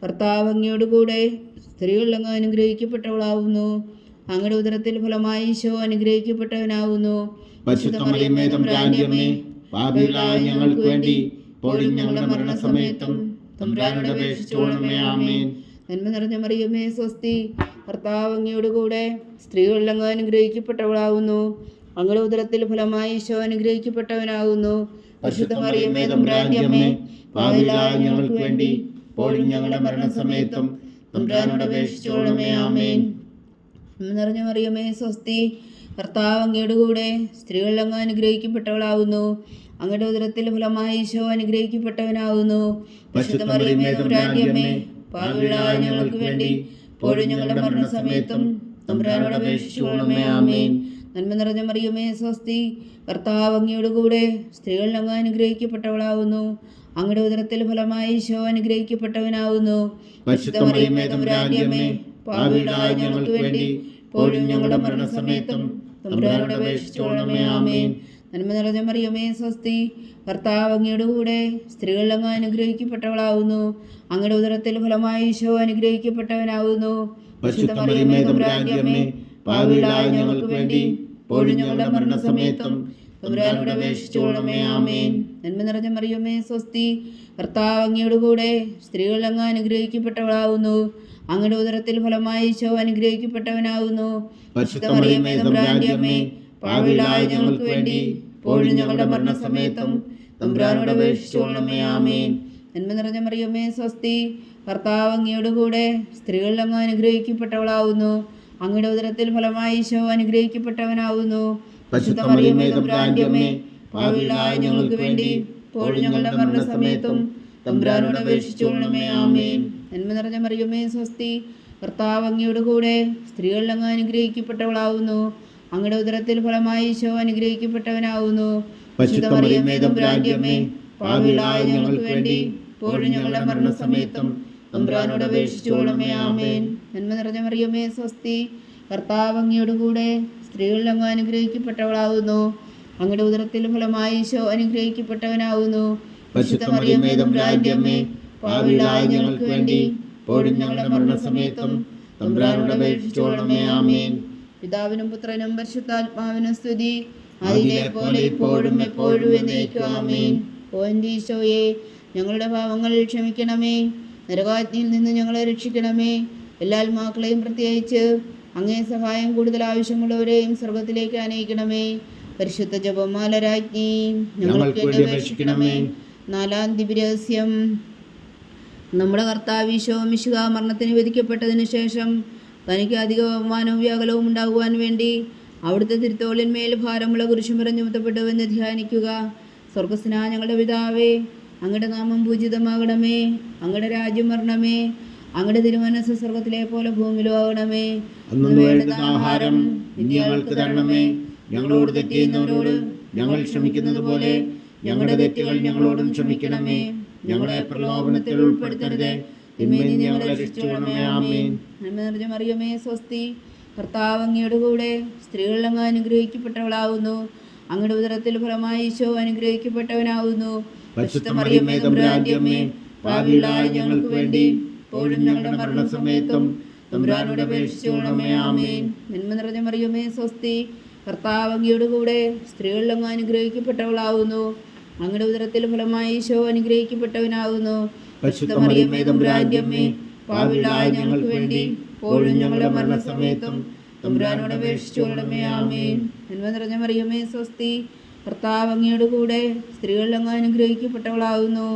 കർത്താവ് അങ്ങയോട് കൂടെ സ്ത്രീകളിൽ അങ്ങ് അനുഗ്രഹിക്കപ്പെട്ടവളാവുന്നു. അങ്ങയുടെ ഉദരത്തിൽ ഫലമായി ഈശോ അനുഗ്രഹിക്കപ്പെട്ടവനാവുന്നു. പരിശുദ്ധ മറിയമേ തമ്പുരാന്റെ അമ്മേ, പാപികളായ ഞങ്ങൾക്ക് വേണ്ടി ഇപ്പോഴും ഞങ്ങളുടെ മരണസമയത്തും തമ്പുരാനോട് അപേക്ഷിച്ചുകൊള്ളണമേ. ആമേൻ. നന്മ നിറഞ്ഞ മറിയമേ സ്വസ്തി, കർത്താവ് അങ്ങയോട് കൂടെ സ്ത്രീകളിൽ അങ്ങ് അനുഗ്രഹിക്കപ്പെട്ടവളാവുന്നു. അങ്ങയുടെ ഉദരത്തിൽ ഫലമായി ഈശോ അനുഗ്രഹിക്കപ്പെട്ടവനാകുന്നു. പരിശുദ്ധ മറിയമേ തമ്പുരാന്റെ അമ്മേ, പാപികളായ ഞങ്ങൾക്ക് വേണ്ടി ഇപ്പോഴും ഞങ്ങളുടെ മരണസമയത്തും തമ്പുരാനോട് അപേക്ഷിച്ചുകൊള്ളണമേ. ആമേൻ. നന്മ നിറഞ്ഞ മറിയമേ സ്വസ്തി, കർത്താവ് അങ്ങയോട് കൂടെ സ്ത്രീകളിൽ അങ്ങ് അനുഗ്രഹിക്കപ്പെട്ടവളാവുന്നു. അങ്ങയുടെ ഉദരത്തിൽ ഫലമായി ഈശോ അനുഗ്രഹിക്കപ്പെട്ടവനാകുന്നു. പരിശുദ്ധ മറിയമേ തമ്പുരാന്റെ അമ്മേ, പാപികളായ ഞങ്ങൾക്ക് വേണ്ടി ഇപ്പോഴും ഞങ്ങളുടെ മരണസമയത്തും തമ്പുരാനോട് അപേക്ഷിച്ചുകൊള്ളണമേ. ആമേൻ. നന്മ നിറഞ്ഞ മറിയമേ സ്വസ്തി, കർത്താവ് അങ്ങയോട് കൂടെ സ്ത്രീകളിൽ അങ്ങ് അനുഗ്രഹിക്കപ്പെട്ടവളാവുന്നു. അങ്ങയുടെ ഉദരത്തിൽ ഫലമായി ഈശോ അനുഗ്രഹിക്കപ്പെട്ടവനാവുന്നു. പരിശുദ്ധ മറിയമേ തമ്പുരാന്റെ അമ്മേ, പാപികളായ ഞങ്ങൾക്ക് വേണ്ടി ഇപ്പോഴും ഞങ്ങളുടെ മരണസമയത്തും തമ്പുരാനോട് അപേക്ഷിച്ചുകൊള്ളണമേ. ആമേൻ. നന്മ നിറഞ്ഞ മറിയമേ സ്വസ്തി, കർത്താവ് അങ്ങയോട് കൂടെ സ്ത്രീകളിൽ അങ്ങ് അനുഗ്രഹിക്കപ്പെട്ടവളാവുന്നു. അങ്ങയുടെ ഉദരത്തിൽ ഫലമായി ഈശോ അനുഗ്രഹിക്കപ്പെട്ടവനാവുന്നു. പരിശുദ്ധ മറിയമേ തമ്പുരാന്റെ അമ്മേ, പാപികളായ ഞങ്ങൾക്ക് വേണ്ടി ഇപ്പോഴും ഞങ്ങളുടെ മരണസമയത്തും തമ്പുരാനോട് അപേക്ഷിച്ചുകൊള്ളണമേ. ആമേൻ. നന്മ നിറഞ്ഞ മറിയമേ സ്വസ്തി, കർത്താവ് അങ്ങയോട് കൂടെ സ്ത്രീകളിൽ അങ്ങ് അനുഗ്രഹിക്കപ്പെട്ടവളാവുന്നു. അങ്ങയുടെ ഉദരത്തിൽ ഫലമായി ഈശോ അനുഗ്രഹിക്കപ്പെട്ടവനാവുന്നു. പരിശുദ്ധ മറിയമേ തമ്പുരാന്റെ അമ്മേ, പാപികളായ ഞങ്ങൾക്ക് വേണ്ടി ഇപ്പോഴും ഞങ്ങളുടെ മരണസമയത്തും തമ്പുരാനോട് അപേക്ഷിച്ചുകൊള്ളണമേ. ആമേൻ. നന്മ നിറഞ്ഞ മറിയമേ സ്വസ്തി, കർത്താവ് അങ്ങയോട് കൂടെ സ്ത്രീകളിൽ അങ്ങ് അനുഗ്രഹിക്കപ്പെട്ടവളാവുന്നു. അങ്ങയുടെ ഉദരത്തിൽ ഫലമായി ഈശോ അനുഗ്രഹിക്കപ്പെട്ടവനാവുന്നു. പരിശുദ്ധ മറിയമേ തമ്പുരാന്റെ അമ്മേ, പാപികളായ ഞങ്ങൾക്ക് വേണ്ടി ഇപ്പോഴും ഞങ്ങളുടെ മരണസമയത്തും തമ്പുരാനോട് അപേക്ഷിച്ചുകൊള്ളണമേ. ആമേൻ. നന്മ നിറഞ്ഞ മറിയമേ സ്വസ്തി, കർത്താവ് അങ്ങയോട് കൂടെ സ്ത്രീകളിൽ അങ്ങ് അനുഗ്രഹിക്കപ്പെട്ടവളാവുന്നു. അങ്ങയുടെ ഉദരത്തിൽ ഫലമായി ഈശോ അനുഗ്രഹിക്കപ്പെട്ടവനാവുന്നു. പരിശുദ്ധ മറിയമേ തമ്പുരാന്റെ അമ്മേ, പാപികളായ ഞങ്ങൾക്ക് വേണ്ടി ഇപ്പോഴും ഞങ്ങളുടെ മരണസമയത്തും തമ്പുരാനോട് അപേക്ഷിച്ചുകൊള്ളണമേ. ആമേൻ. നന്മ നിറഞ്ഞ മറിയമേ സ്വസ്തി, കർത്താവ് അങ്ങയോട് കൂടെ സ്ത്രീകളിൽ അങ്ങ് അനുഗ്രഹിക്കപ്പെട്ടവളാവുന്നു. അങ്ങയുടെ ഉദരത്തിൽ ഫലമായി ഈശോ അനുഗ്രഹിക്കപ്പെട്ടവനാവുന്നു. പരിശുദ്ധ മറിയമേ തമ്പുരാന്റെ അമ്മേ, പാപികളായ ഞങ്ങൾക്ക് വേണ്ടി ഇപ്പോഴും ഞങ്ങളുടെ മരണസമയത്തും തമ്പുരാനോട് അപേക്ഷിച്ചുകൊള്ളണമേ. ആമേൻ. പിതാവിനും പുത്രനും പരിശുദ്ധാത്മാവിനും സ്തുതി, അതിലെ പോലെ ഇപ്പോഴും എപ്പോഴും എന്നേക്കും. ആമേൻ. ഓ എൻ്റെ ഈശോയെ, ഞങ്ങളുടെ പാവങ്ങൾ ക്ഷമിക്കണമേ, നരകാഗ്നിയിൽ നിന്ന് ഞങ്ങളെ രക്ഷിക്കണമേ. എല്ലാ ആത്മാക്കളെയും പ്രത്യേകിച്ച് അങ്ങേ സഹായം കൂടുതൽ ആവശ്യമുള്ളവരെയും സ്വർഗത്തിലേക്ക് അനയിക്കണമേ. പരിശുദ്ധ ജപമാല രാജ്ഞി, ഞങ്ങൾക്ക് വേണ്ടി അപേക്ഷിക്കണമേ. നാലാം ദിവ്യരഹസ്യം. നമ്മുടെ കർത്താവ് ഈശോ മിശിഹാ മരണത്തിന് വിധിക്കപ്പെട്ടതിന് ശേഷം തനിക്ക് അധിക അവമാനവും വ്യാകുലവും ഉണ്ടാകുവാൻ വേണ്ടി അവിടുത്തെ തിരുത്തോളിന്മേൽ ഭാരമുള്ള കുരിശുമരം ചുമത്തപ്പെട്ടുവെന്ന് ധ്യാനിക്കുക. സ്വർഗസ്നാ ഞങ്ങളുടെ പിതാവേ, അങ്ങയുടെ നാമം പൂജിതമാകണമേ, അങ്ങയുടെ രാജ്യം വരണമേ, അങ്ങയുടെ തിരുമനസ്സ് സ്വർഗത്തിലെ പോലെ ഭൂമിയിലും ആകണമേ. അന്നു വേണ്ടുന്ന ആഹാരം ഇനി ഞങ്ങൾക്ക് തരണമേ. ഞങ്ങളോട് തെറ്റ് ചെയ്യുന്നവരോട് ഞങ്ങൾ ക്ഷമിക്കുന്നത് പോലെ ഞങ്ങളുടെ തെറ്റുകൾ ഞങ്ങളോടും ക്ഷമിക്കണമേ. ഞങ്ങളെ പ്രലോഭനത്തിൽ ഉൾപ്പെടുത്തരുതേ, തിന്മയിൽ നിന്ന് ഞങ്ങളെ രക്ഷിച്ചുകൊള്ളണമേ. ആമേൻ. നന്മ നിറഞ്ഞ മറിയമേ, സ്വസ്തി, കർത്താവ് അങ്ങയുടെ കൂടെ സ്ത്രീകളിൽ അങ്ങ് അനുഗ്രഹിക്കപ്പെട്ടവളാവുന്നു. അങ്ങയുടെ ഉദരത്തിൽ ഫലമായി ഈശോ അനുഗ്രഹിക്കപ്പെട്ടവനാവുന്നു. പരിശുദ്ധ മറിയമേ, തമ്പുരാന്റെ അമ്മേ, പാപികളായ ഞങ്ങൾക്ക് വേണ്ടി ഇപ്പോഴും ഞങ്ങളുടെ മരണസമയത്തും തമ്പുരാനോട് അപേക്ഷിച്ചുകൊള്ളണമേ. ആമേൻ. നന്മ നിറഞ്ഞ മറിയമേ, സ്വസ്തി, കർത്താവ് അങ്ങയുടെ കൂടെ സ്ത്രീകളിൽ അങ്ങ് അനുഗ്രഹിക്കപ്പെട്ടവളാവുന്നു. അങ്ങയുടെ ഉദരത്തിൽ ഫലമായി ഈശോ അനുഗ്രഹിക്കപ്പെട്ടവനാവുന്നു. പരിശുദ്ധ മറിയമേ, തമ്പുരാന്റെ അമ്മേ, പാപികളായ ഞങ്ങൾക്ക് വേണ്ടി ഇപ്പോഴും ഞങ്ങളുടെ മരണസമയത്തും തമ്പുരാനോട് അപേക്ഷിച്ചുകൊള്ളണമേ. ആമേൻ. നന്മ നിറഞ്ഞ മറിയമേ, സ്വസ്തി, കർത്താവ് അങ്ങയുടെ കൂടെ സ്ത്രീകളിൽ അങ്ങ് അനുഗ്രഹിക്കപ്പെട്ടവളാവുന്നു.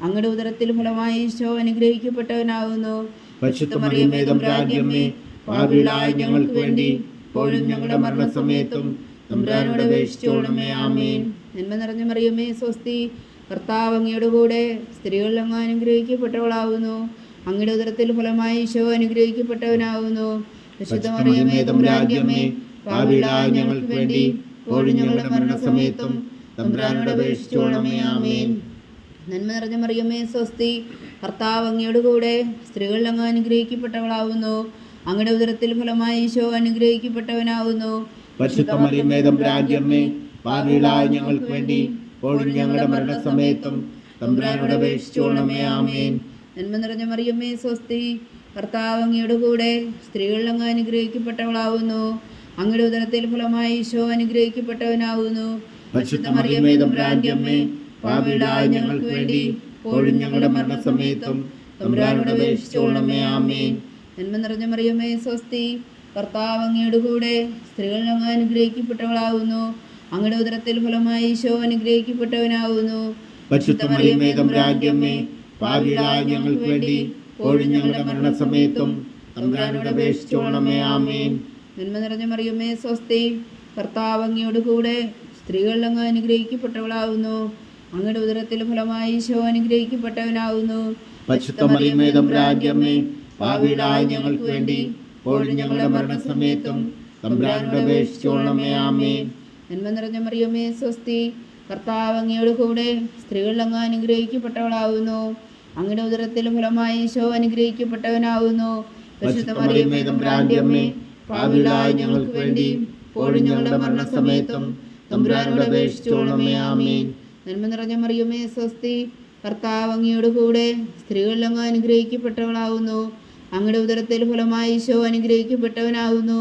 അങ്ങയുടെ ഉദരത്തിൽ ഫലമായി ഈശോ അനുഗ്രഹിക്കപ്പെട്ടവനാവുന്നു. പരിശുദ്ധ മറിയമേ, തമ്പുരാന്റെ അമ്മേ, പാപികളായ ഞങ്ങൾക്ക് വേണ്ടി ഇപ്പോഴും ഞങ്ങളുടെ മരണസമയത്തും തമ്പുരാനോട് അപേക്ഷിച്ചുകൊള്ളണമേ. ആമേൻ. നന്മ നിറഞ്ഞ മറിയമേ, സ്വസ്തി, കർത്താവ് അങ്ങയുടെ കൂടെ സ്ത്രീകളിൽ അങ്ങ് അനുഗ്രഹിക്കപ്പെട്ടവളാവുന്നു. അങ്ങയുടെ ഉദരത്തിൽ ഫലമായി ഈശോ അനുഗ്രഹിക്കപ്പെട്ടവനാവുന്നു. പരിശുദ്ധ മറിയമേ, തമ്പുരാന്റെ അമ്മേ, പാപികളായ ഞങ്ങൾക്ക് വേണ്ടി ഇപ്പോഴും ഞങ്ങളുടെ മരണസമയത്തും തമ്പുരാനോട് അപേക്ഷിച്ചുകൊള്ളണമേ. ആമേൻ. നന്മ നിറഞ്ഞ മറിയമേ, സ്വസ്തി, കർത്താവ് അങ്ങയുടെ കൂടെ സ്ത്രീകളിൽ അങ്ങ് അനുഗ്രഹിക്കപ്പെട്ടവളാവുന്നു. അങ്ങയുടെ ഉദരത്തിൽ ഫലമായി ഈശോ അനുഗ്രഹിക്കപ്പെട്ടവനാവുന്നു. പരിശുദ്ധ മറിയമേ, തമ്പുരാന്റെ അമ്മേ, പാപികളായ ഞങ്ങൾക്ക് വേണ്ടി ഇപ്പോഴും ഞങ്ങളുടെ മരണസമയത്തും തമ്പുരാനോട് അപേക്ഷിച്ചുകൊള്ളണമേ. ആമേൻ. നന്മ നിറഞ്ഞ മറിയമേ, സ്വസ്തി, കർത്താവ് അങ്ങയുടെ കൂടെ സ്ത്രീകളിൽ അങ്ങ് അനുഗ്രഹിക്കപ്പെട്ടവളാവുന്നു. അങ്ങയുടെ ഉദരത്തിൽ ഫലമായി ഈശോ അനുഗ്രഹിക്കപ്പെട്ടവനാവുന്നു. പരിശുദ്ധ മറിയമേ, തമ്പുരാന്റെ അമ്മേ, പാപികളായ ഞങ്ങൾക്ക് വേണ്ടി ഇപ്പോഴും ഞങ്ങളുടെ മരണസമയത്തും തമ്പുരാനോട് അപേക്ഷിച്ചുകൊള്ളണമേ. ആമേൻ. നന്മ നിറഞ്ഞ മറിയമേ, സ്വസ്തി, കർത്താവ് അങ്ങയുടെ കൂടെ സ്ത്രീകളിൽ അങ്ങ് അനുഗ്രഹിക്കപ്പെട്ടവളാവുന്നു. അങ്ങയുടെ ഉദരത്തിൽ ഫലമായി ഈശോ അനുഗ്രഹിക്കപ്പെട്ടവനാവുന്നു. പരിശുദ്ധ മറിയമേ, തമ്പുരാന്റെ അമ്മേ, പാപികളായ ഞങ്ങൾക്ക് വേണ്ടി ഇപ്പോഴും ഞങ്ങളുടെ മരണസമയത്തും തമ്പുരാനോട് അപേക്ഷിച്ചുകൊള്ളണമേ. ആമേൻ. നന്മ നിറഞ്ഞ മറിയമേ, സ്വസ്തി, കർത്താവ് അങ്ങയുടെ കൂടെ സ്ത്രീകളിൽ അങ്ങ് അനുഗ്രഹിക്കപ്പെട്ടവളാവുന്നു. അങ്ങയുടെ ഉദരത്തിൽ ഫലമായി ഈശോ അനുഗ്രഹിക്കപ്പെട്ടവനാവുന്നു. പരിശുദ്ധ മറിയമേ, തമ്പുരാന്റെ അമ്മേ, പാപികളായ ഞങ്ങൾക്ക് വേണ്ടി ഇപ്പോഴും ഞങ്ങളുടെ മരണസമയത്തും തമ്പുരാനോട് അപേക്ഷിച്ചുകൊള്ളണമേ. ആമേൻ. നന്മ നിറഞ്ഞ മറിയമേ, സ്വസ്തി, കർത്താവ് അങ്ങയുടെ കൂടെ സ്ത്രീകളിൽ അങ്ങ് അനുഗ്രഹിക്കപ്പെട്ടവളാവുന്നു. അങ്ങയുടെ ഉദരത്തിൽ ഫലമായി ഈശോ അനുഗ്രഹിക്കപ്പെട്ടവനാവുന്നു. പരിശുദ്ധ മറിയമേ, തമ്പുരാന്റെ അമ്മേ, പാപികളായ ഞങ്ങൾക്ക് വേണ്ടി ഇപ്പോഴും ഞങ്ങളുടെ മരണസമയത്തും തമ്പുരാനോട് അപേക്ഷിച്ചുകൊള്ളണമേ. ആമേൻ. നന്മ നിറഞ്ഞ മറിയമേ, സ്വസ്തി, കർത്താവ് അങ്ങയുടെ കൂടെ സ്ത്രീകളിൽ അങ്ങ് അനുഗ്രഹിക്കപ്പെട്ടവളാവുന്നു. അങ്ങയുടെ ഉദരത്തിൽ ഫലമായി ഈശോ അനുഗ്രഹിക്കപ്പെട്ടവനാവുന്നു.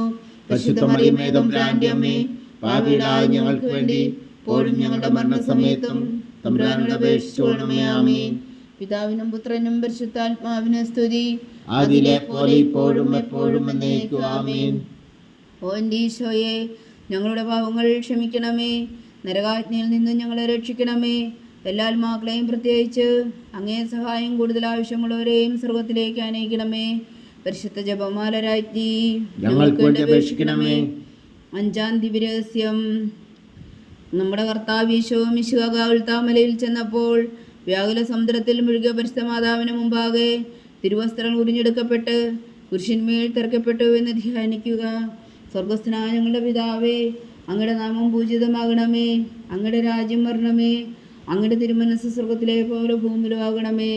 പരിശുദ്ധ മറിയമേ, തമ്പുരാന്റെ അമ്മേ, പാപികളായ ഞങ്ങൾക്ക് വേണ്ടി ഇപ്പോഴും ഞങ്ങളുടെ മരണസമയത്തും തമ്പുരാനോട് അപേക്ഷിച്ചുകൊള്ളണമേ. ആമേൻ. പിതാവിനും പുത്രനും പരിശുദ്ധാത്മാവിനും സ്തുതി, അതിലെ പോലെ ഇപ്പോഴും എപ്പോഴും എന്നേക്കും. ആമേൻ. ഓ എൻ്റെ ഈശോയെ, ഞങ്ങളുടെ പാപങ്ങൾ ക്ഷമിക്കണമേ, നരകാജ്ഞയിൽ നിന്നും ഞങ്ങളെ രക്ഷിക്കണമേ. എല്ലാ ആത്മാക്കളെയും പ്രത്യേകിച്ച് അങ്ങേ സഹായം കൂടുതൽ ആവശ്യമുള്ളവരെയും സ്വർഗത്തിലേക്ക് അനയിക്കണമേ. പരിശുദ്ധ ജപമാല രാജ്ഞി, ഞങ്ങൾക്ക് വേണ്ടി അപേക്ഷിക്കണമേ. 5-ാം ദിവ്യരഹസ്യം. നമ്മുടെ കർത്താവ് ഈശോ മിശിഹാ ഗാഗുൽത്താമലയിൽ ചെന്നപ്പോൾ വ്യാകുല സമുദ്രത്തിൽ മുഴുകിയ പരിശുദ്ധ മാതാവിന് മുമ്പാകെ തിരുവസ്ത്രം ഉരിഞ്ഞെടുക്കപ്പെട്ട് കുരിശിന്മേൽ തെറിക്കപ്പെട്ടു എന്ന് ധ്യാനിക്കുക. സ്വർഗസ്ഥനായ ഞങ്ങളുടെ പിതാവേ, അങ്ങയുടെ നാമം പൂജിതമാകണമേ, അങ്ങയുടെ രാജ്യം വരണമേ, അങ്ങയുടെ തിരുമനസ്സ് സ്വർഗത്തിലെ പോലെ ഭൂമിയിലുമാകണമേ.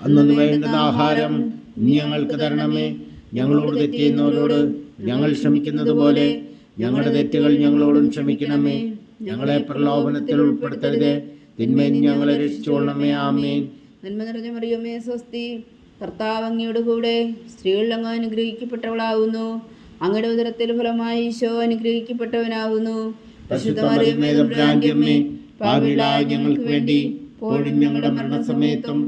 അന്നു വേണ്ടുന്ന ആഹാരം ഇനി ഞങ്ങൾക്ക് തരണമേ. ഞങ്ങളോട് തെറ്റ് ചെയ്യുന്നവരോട് ഞങ്ങൾ ക്ഷമിക്കുന്നത് പോലെ ഞങ്ങളുടെ തെറ്റുകൾ ഞങ്ങളോടും ക്ഷമിക്കണമേ. ഞങ്ങളെ പ്രലോഭനത്തിൽ ഉൾപ്പെടുത്തരുതേ, തിന്മയിൽ നിന്ന് ഞങ്ങളെ രക്ഷിച്ചുകൊള്ളണമേ. ആമേൻ. നന്മ നിറഞ്ഞ മറിയമേ, സ്വസ്തി, കർത്താവ് അങ്ങയുടെ കൂടെ സ്ത്രീകളിൽ അങ്ങ് അനുഗ്രഹിക്കപ്പെട്ടവളാവുന്നു. അങ്ങയുടെ ഉദരത്തിൽ ഫലമായി ഈശോ അനുഗ്രഹിക്കപ്പെട്ടവനാവുന്നു. പരിശുദ്ധ മറിയമേ, തമ്പുരാന്റെ അമ്മേ, പാപികളായ ഞങ്ങൾക്ക് വേണ്ടി ഇപ്പോഴും ഞങ്ങളുടെ മരണസമയത്തും